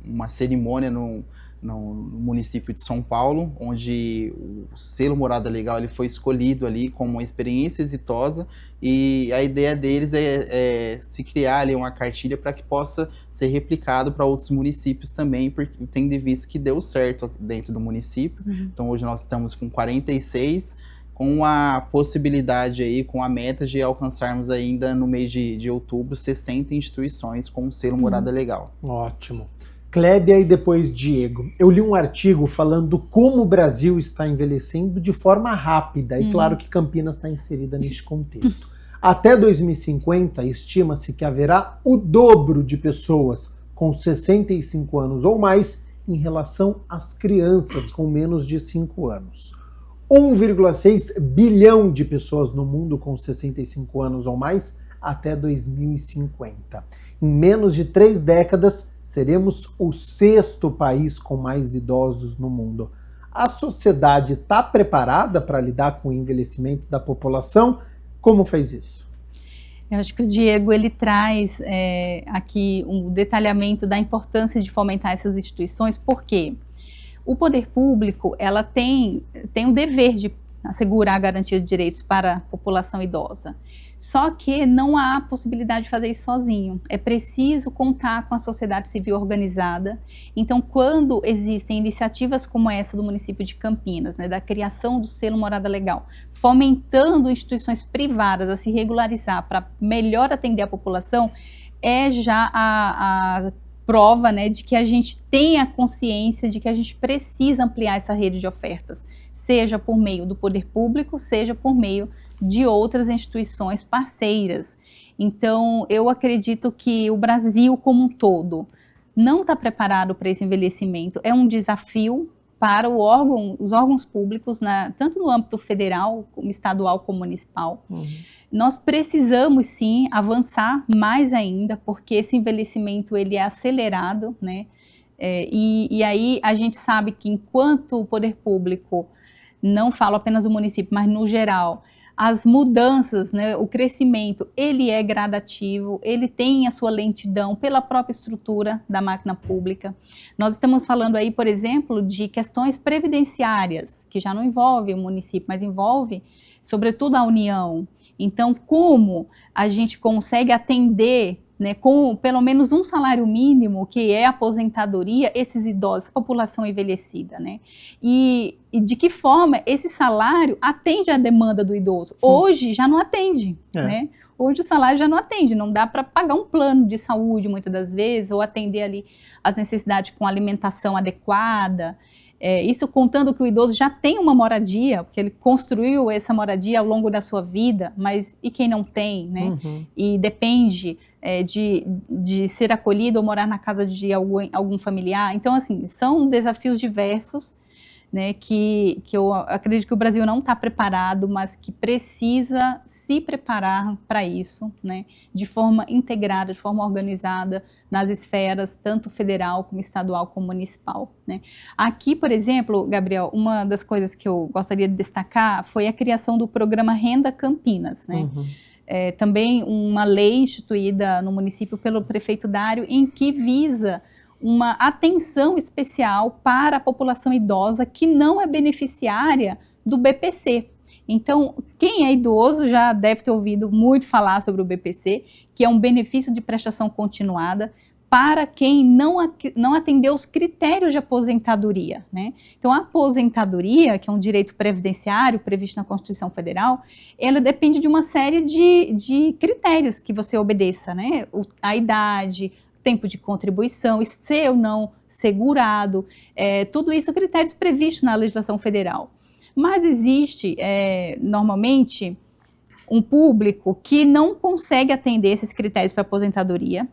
uma cerimônia no município de São Paulo, onde o selo Morada Legal ele foi escolhido ali como uma experiência exitosa, e a ideia deles é se criar ali uma cartilha para que possa ser replicado para outros municípios também, porque tem de vista que deu certo dentro do município. Então hoje nós estamos com 46, com a possibilidade aí, com a meta de alcançarmos ainda no mês de outubro 60 instituições com o selo Morada Legal. Ótimo. Clébia e depois Diego. Eu li um artigo falando como o Brasil está envelhecendo de forma rápida, e claro que Campinas está inserida neste contexto. Até 2050, estima-se que haverá o dobro de pessoas com 65 anos ou mais em relação às crianças com menos de 5 anos. 1,6 bilhão de pessoas no mundo com 65 anos ou mais até 2050. Em menos de 3 décadas, seremos o 6º país com mais idosos no mundo. A sociedade está preparada para lidar com o envelhecimento da população? Como faz isso? Eu acho que o Diego ele traz aqui um detalhamento da importância de fomentar essas instituições, porque o poder público ela tem o dever de assegurar a garantia de direitos para a população idosa. Só que não há possibilidade de fazer isso sozinho. É preciso contar com a sociedade civil organizada. Então, quando existem iniciativas como essa do município de Campinas, né, da criação do selo Morada Legal, fomentando instituições privadas a se regularizar para melhor atender a população, é já a prova, né, de que a gente tem a consciência de que a gente precisa ampliar essa rede de ofertas, seja por meio do poder público, seja por meio de outras instituições parceiras. Então, eu acredito que o Brasil como um todo não está preparado para esse envelhecimento. É um desafio para os órgãos públicos, tanto no âmbito federal, como estadual, como municipal. Nós precisamos, sim, avançar mais ainda, porque esse envelhecimento ele é acelerado, né? E aí a gente sabe que enquanto o poder público, não falo apenas do município, mas no geral, as mudanças, né, o crescimento, ele é gradativo, ele tem a sua lentidão pela própria estrutura da máquina pública. Nós estamos falando aí, por exemplo, de questões previdenciárias, que já não envolve o município, mas envolve, sobretudo, a União. Então, como a gente consegue atender, né, com pelo menos um salário mínimo, que é a aposentadoria, esses idosos, a população envelhecida, né? E de que forma esse salário atende à demanda do idoso? Hoje já não atende, né? Hoje o salário já não atende, não dá para pagar um plano de saúde muitas das vezes, ou atender ali as necessidades com alimentação adequada. Isso contando que o idoso já tem uma moradia, porque ele construiu essa moradia ao longo da sua vida, mas e quem não tem, né? E depende de ser acolhido ou morar na casa de algum familiar. Então, assim, são desafios diversos, né, que eu acredito que o Brasil não está preparado, mas que precisa se preparar para isso, né, de forma integrada, de forma organizada nas esferas, tanto federal como estadual como municipal, né. Aqui, por exemplo, Gabriel, uma das coisas que eu gostaria de destacar foi a criação do programa Renda Campinas, né. Também uma lei instituída no município pelo prefeito Dário, em que visa uma atenção especial para a população idosa que não é beneficiária do BPC. Então, quem é idoso já deve ter ouvido muito falar sobre o BPC, que é um benefício de prestação continuada para quem não atendeu os critérios de aposentadoria, né? Então, a aposentadoria, que é um direito previdenciário previsto na Constituição Federal, ela depende de uma série de critérios que você obedeça, né? A idade, tempo de contribuição, e ser ou não segurado, tudo isso critérios previstos na legislação federal. Mas existe, normalmente, um público que não consegue atender esses critérios para aposentadoria.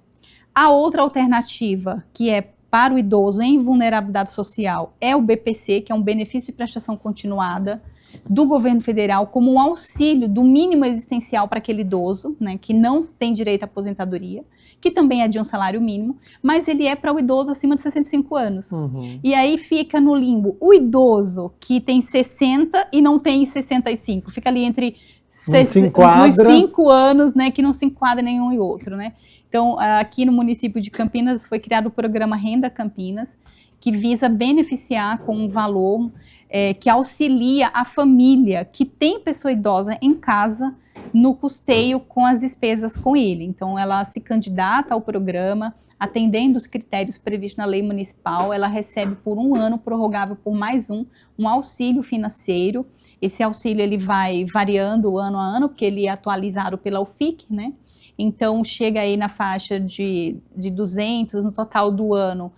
A outra alternativa, que é para o idoso em vulnerabilidade social, é o BPC, que é um benefício de prestação continuada do governo federal, como um auxílio do mínimo existencial para aquele idoso, né, que não tem direito à aposentadoria, que também é de um salário mínimo, mas ele é para o idoso acima de 65 anos. E aí fica no limbo o idoso que tem 60 e não tem 65, fica ali entre os 5 anos, né, que não se enquadra nenhum e outro, né. Então, aqui no município de Campinas foi criado o programa Renda Campinas, que visa beneficiar com um valor que auxilia a família que tem pessoa idosa em casa no custeio com as despesas com ele. Então, ela se candidata ao programa, atendendo os critérios previstos na lei municipal, ela recebe por um ano, prorrogável por mais um auxílio financeiro. Esse auxílio ele vai variando ano a ano, porque ele é atualizado pela UFIC, né? Então, chega aí na faixa de 200, no total do ano,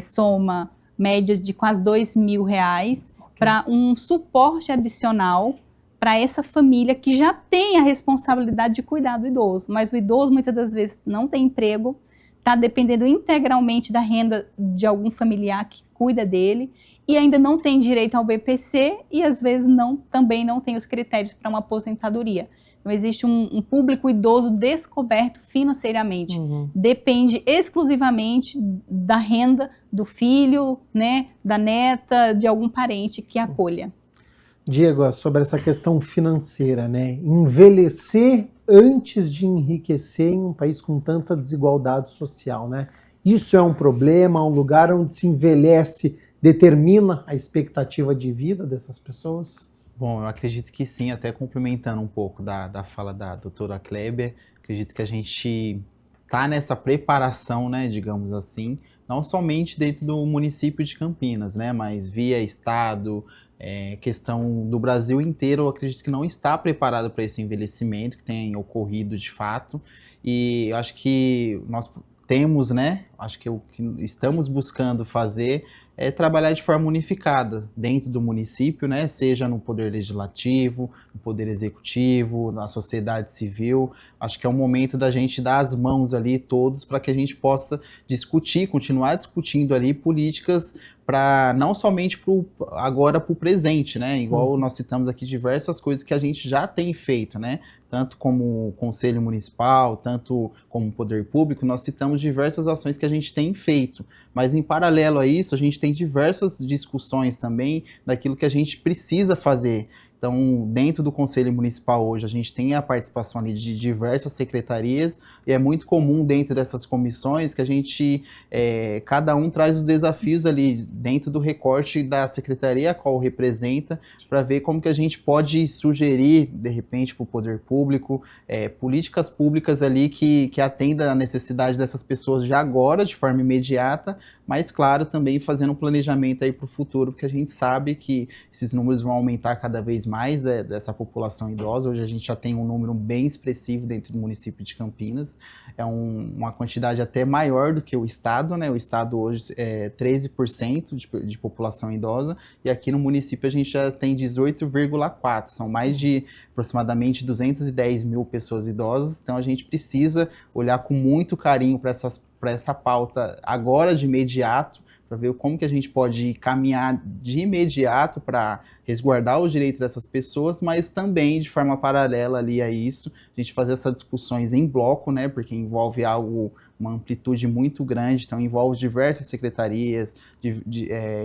soma média de quase R$2.000 para um suporte adicional para essa família que já tem a responsabilidade de cuidar do idoso. Mas o idoso, muitas das vezes, não tem emprego, está dependendo integralmente da renda de algum familiar que cuida dele e ainda não tem direito ao BPC e, às vezes, também não tem os critérios para uma aposentadoria. Então, existe um público idoso descoberto financeiramente. Depende exclusivamente da renda do filho, né, da neta, de algum parente que acolha. Diego, sobre essa questão financeira, né? Envelhecer antes de enriquecer em um país com tanta desigualdade social, né? Isso é um problema, um lugar onde se envelhece determina a expectativa de vida dessas pessoas? Bom, eu acredito que sim, até complementando um pouco da fala da doutora Kleber, acredito que a gente está nessa preparação, né, digamos assim, não somente dentro do município de Campinas, né, mas via estado, questão do Brasil inteiro, eu acredito que não está preparado para esse envelhecimento que tem ocorrido de fato, e eu acho que nós temos, né, acho que o que estamos buscando fazer é trabalhar de forma unificada dentro do município, né? Seja no poder legislativo, no poder executivo, na sociedade civil. Acho que é o momento da gente dar as mãos ali todos para que a gente possa discutir, continuar discutindo ali políticas para não somente agora para o presente, né? Igual nós citamos aqui diversas coisas que a gente já tem feito, né? Tanto como Conselho Municipal, tanto como Poder Público, nós citamos diversas ações que a gente tem feito. Mas em paralelo a isso, a gente tem diversas discussões também daquilo que a gente precisa fazer. Então, dentro do Conselho Municipal hoje, a gente tem a participação ali de diversas secretarias e é muito comum dentro dessas comissões que a gente, cada um traz os desafios ali dentro do recorte da secretaria a qual representa, para ver como que a gente pode sugerir, de repente, para o poder público, políticas públicas ali que atendam a necessidade dessas pessoas já agora, de forma imediata, mas, claro, também fazendo um planejamento aí para o futuro, porque a gente sabe que esses números vão aumentar cada vez mais dessa população idosa. Hoje a gente já tem um número bem expressivo dentro do município de Campinas, é uma quantidade até maior do que o estado, né? O estado hoje é 13% de população idosa, e aqui no município a gente já tem 18,4%, são mais de aproximadamente 210 mil pessoas idosas, então a gente precisa olhar com muito carinho para essa pauta agora de imediato, para ver como que a gente pode caminhar de imediato para resguardar os direitos dessas pessoas, mas também de forma paralela ali a isso, a gente fazer essas discussões em bloco, né, porque envolve uma amplitude muito grande, então envolve diversas secretarias,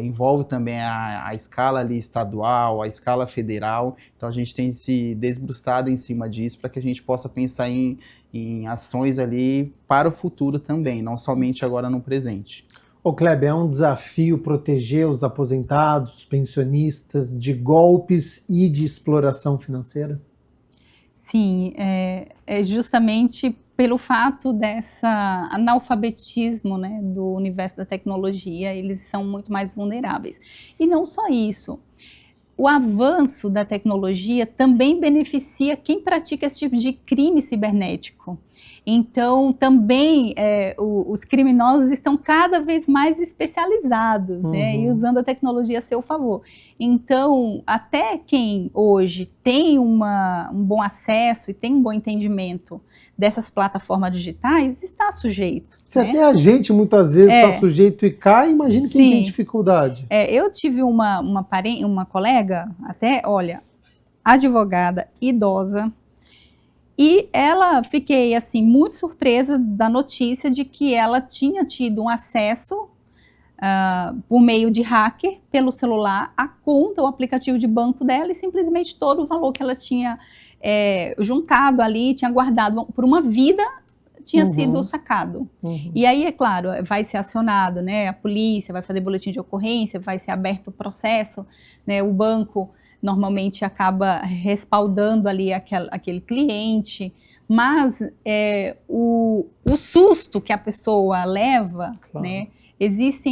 envolve também a escala ali estadual, a escala federal, então a gente tem se debruçado em cima disso para que a gente possa pensar em ações ali para o futuro também, não somente agora no presente. Ô Kleber, é um desafio proteger os aposentados, os pensionistas de golpes e de exploração financeira? Sim, é justamente pelo fato dessa analfabetismo, né, do universo da tecnologia, eles são muito mais vulneráveis. E não só isso, o avanço da tecnologia também beneficia quem pratica esse tipo de crime cibernético. Então, também os criminosos estão cada vez mais especializados, né, e usando a tecnologia a seu favor. Então, até quem hoje tem um bom acesso e tem um bom entendimento dessas plataformas digitais, está sujeito. Se até a gente muitas vezes está sujeito e cai, imagina quem tem dificuldade. Eu tive uma colega, até, olha, advogada, idosa, e fiquei assim muito surpresa da notícia de que ela tinha tido um acesso por meio de hacker pelo celular à conta, o aplicativo de banco dela, e simplesmente todo o valor que ela tinha juntado ali, tinha guardado por uma vida, tinha sido sacado. E aí, é claro, vai ser acionado, né, a polícia, vai fazer boletim de ocorrência, vai ser aberto o processo, né, o banco normalmente acaba respaldando ali aquele cliente, mas o susto que a pessoa leva, claro, né, existe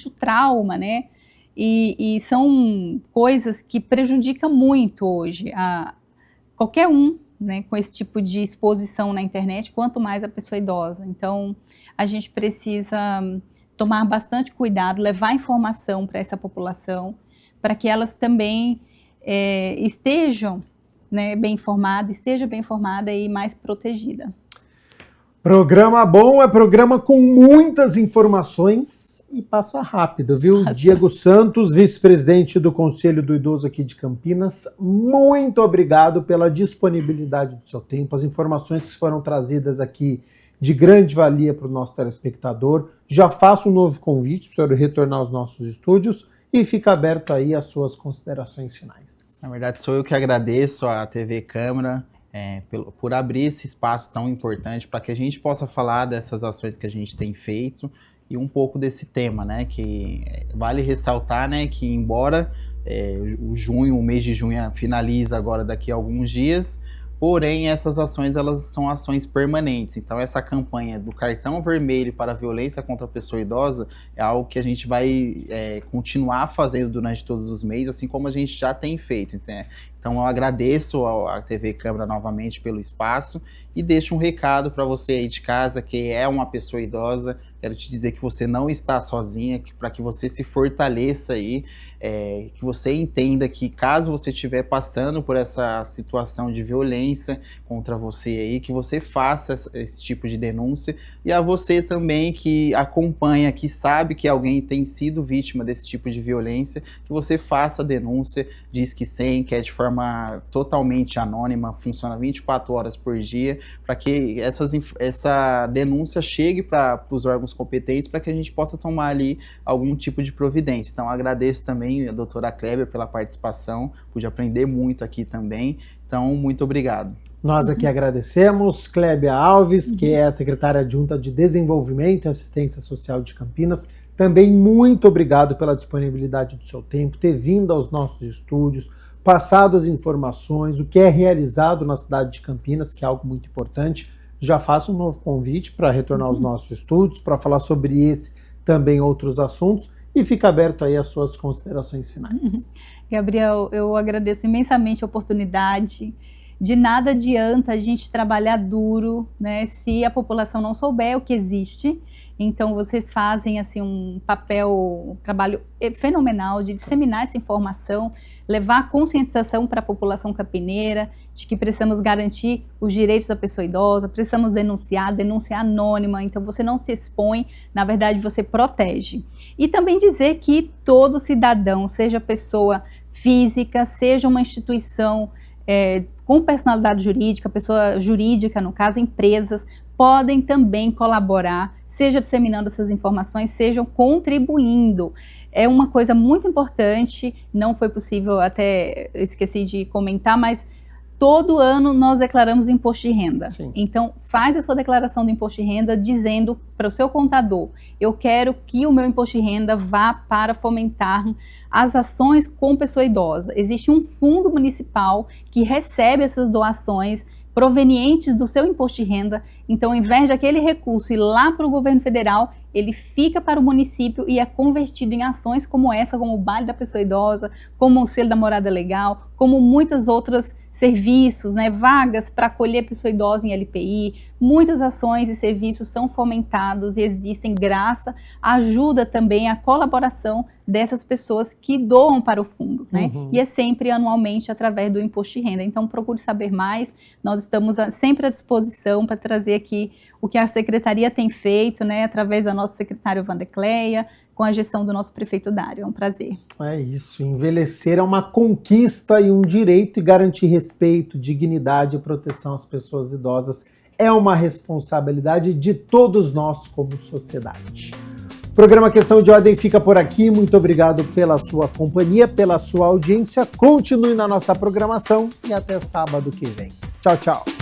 o trauma, né, e são coisas que prejudicam muito hoje qualquer um, né, com esse tipo de exposição na internet, quanto mais a pessoa idosa. Então, a gente precisa tomar bastante cuidado, levar informação para essa população, para que elas também estejam, né, bem informadas, esteja bem informada e mais protegida. Programa bom, é programa com muitas informações e passa rápido, viu? Diego Santos, vice-presidente do Conselho do Idoso aqui de Campinas, muito obrigado pela disponibilidade do seu tempo, as informações que foram trazidas aqui de grande valia para o nosso telespectador. Já faço um novo convite para o senhor retornar aos nossos estúdios e fica aberto aí as suas considerações finais. Na verdade, sou eu que agradeço à TV Câmara por abrir esse espaço tão importante para que a gente possa falar dessas ações que a gente tem feito e um pouco desse tema, né, que vale ressaltar, né, que embora O junho, o mês de junho finaliza agora daqui a alguns dias, porém essas ações elas são ações permanentes. Então essa campanha do cartão vermelho para a violência contra a pessoa idosa é algo que a gente vai continuar fazendo durante todos os meses, assim como a gente já tem feito. Então eu agradeço à TV Câmara novamente pelo espaço e deixo um recado para você aí de casa que é uma pessoa idosa. Quero te dizer que você não está sozinha, para que você se fortaleça aí, que você entenda que caso você estiver passando por essa situação de violência contra você aí, que você faça esse tipo de denúncia, e a você também que acompanha, que sabe que alguém tem sido vítima desse tipo de violência, que você faça a denúncia, diz que 100, que é de forma totalmente anônima, funciona 24 horas por dia, para que essa denúncia chegue para os órgãos competentes para que a gente possa tomar ali algum tipo de providência. Então agradeço também a doutora Clébia pela participação, pude aprender muito aqui também, então muito obrigado. Nós aqui agradecemos Clébia Alves, que é a secretária adjunta de Desenvolvimento e Assistência Social de Campinas. Também muito obrigado pela disponibilidade do seu tempo, ter vindo aos nossos estúdios, passado as informações, o que é realizado na cidade de Campinas, que é algo muito importante. Já faço um novo convite para retornar aos nossos estúdios, para falar sobre esse também outros assuntos, e fica aberto aí as suas considerações finais. Gabriel, eu agradeço imensamente a oportunidade. De nada adianta a gente trabalhar duro, né, se a população não souber o que existe. Então vocês fazem assim um trabalho fenomenal de disseminar essa informação, levar a conscientização para a população campineira de que precisamos garantir os direitos da pessoa idosa, precisamos denunciar, denúncia anônima, então você não se expõe, na verdade você protege. E também dizer que todo cidadão, seja pessoa física, seja uma instituição com personalidade jurídica, pessoa jurídica, no caso empresas, podem também colaborar, seja disseminando essas informações, sejam contribuindo. É uma coisa muito importante, não foi possível, até esqueci de comentar, mas todo ano nós declaramos imposto de renda. Sim. Então faz a sua declaração do imposto de renda dizendo para o seu contador, eu quero que o meu imposto de renda vá para fomentar as ações com pessoa idosa. Existe um fundo municipal que recebe essas doações provenientes do seu imposto de renda, então ao invés de aquele recurso ir lá para o governo federal, ele fica para o município e é convertido em ações como essa, como o Baile da Pessoa Idosa, como o Selo da Morada Legal, como muitas outras serviços, né, vagas para acolher pessoa idosa em LPI, muitas ações e serviços são fomentados e existem graças à ajuda também, à colaboração dessas pessoas que doam para o fundo, né? E é sempre anualmente através do imposto de renda. Então procure saber mais, nós estamos sempre à disposição para trazer aqui o que a Secretaria tem feito, né, através da nossa secretária Vandecleia, com a gestão do nosso prefeito Dário. É um prazer. É isso, envelhecer é uma conquista e um direito, e garantir respeito, dignidade e proteção às pessoas idosas é uma responsabilidade de todos nós como sociedade. O programa Questão de Ordem fica por aqui. Muito obrigado pela sua companhia, pela sua audiência. Continue na nossa programação e até sábado que vem. Tchau, tchau.